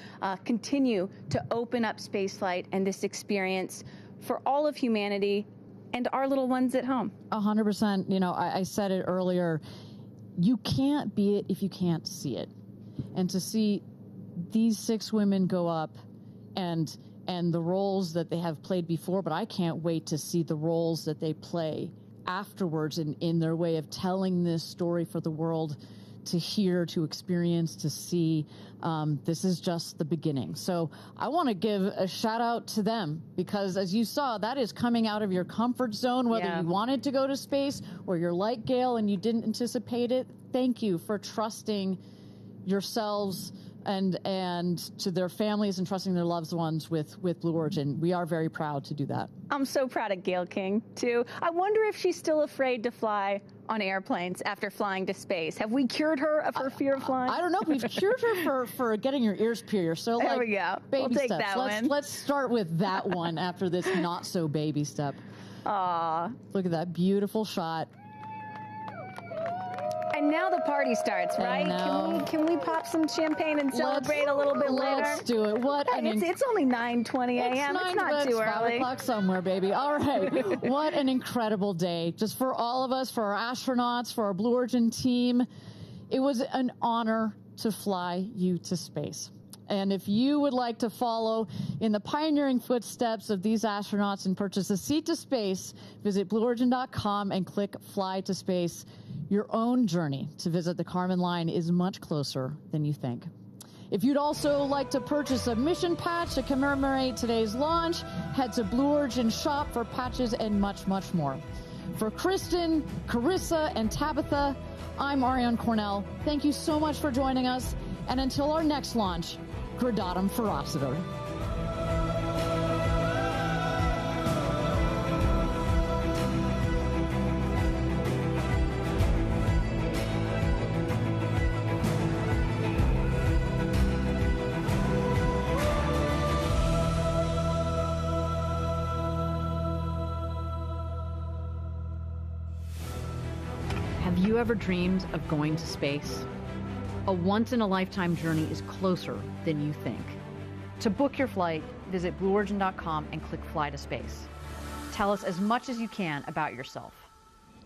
continue to open up spaceflight and this experience for all of humanity and our little ones at home. 100%. You know, I said it earlier, you can't be it if you can't see it. And to see these 6 women go up and the roles that they have played before, but I can't wait to see the roles that they play afterwards in their way of telling this story for the world to hear, to experience, to see. This is just the beginning. So I want to give a shout out to them, because as you saw, that is coming out of your comfort zone, whether you wanted to go to space or you're like Gayle and you didn't anticipate it. Thank you for trusting yourselves and to their families and trusting their loved ones with Blue Origin. We are very proud to do that. I'm so proud of Gayle King, too. I wonder if she's still afraid to fly on airplanes after flying to space. Have we cured her of her fear of flying? I don't know. We've cured her for getting your ears pierced. So there we go. Baby we'll take steps. that one. Let's start with that one after this not so baby step. Aw. Look at that beautiful shot. And now the party starts, right? Can we pop some champagne and celebrate a little bit later? Let's do it. It's only 9:20 a.m. It's not too early. 5 o'clock somewhere, baby. All right. What an incredible day. Just for all of us, for our astronauts, for our Blue Origin team. It was an honor to fly you to space. And if you would like to follow in the pioneering footsteps of these astronauts and purchase a seat to space, visit BlueOrigin.com and click Fly to Space. Your own journey to visit the Kármán line is much closer than you think. If you'd also like to purchase a mission patch to commemorate today's launch, head to Blue Origin shop for patches and much, much more. For Kristen, Carissa, and Tabitha, I'm Ariane Cornell. Thank you so much for joining us. And until our next launch, Gradatum Ferocitor. Have you ever dreamed of going to space? A once-in-a-lifetime journey is closer than you think. To book your flight, visit BlueOrigin.com and click Fly to Space. Tell us as much as you can about yourself.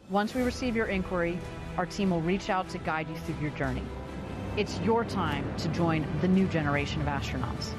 Once we receive your inquiry, our team will reach out to guide you through your journey. It's your time to join the new generation of astronauts.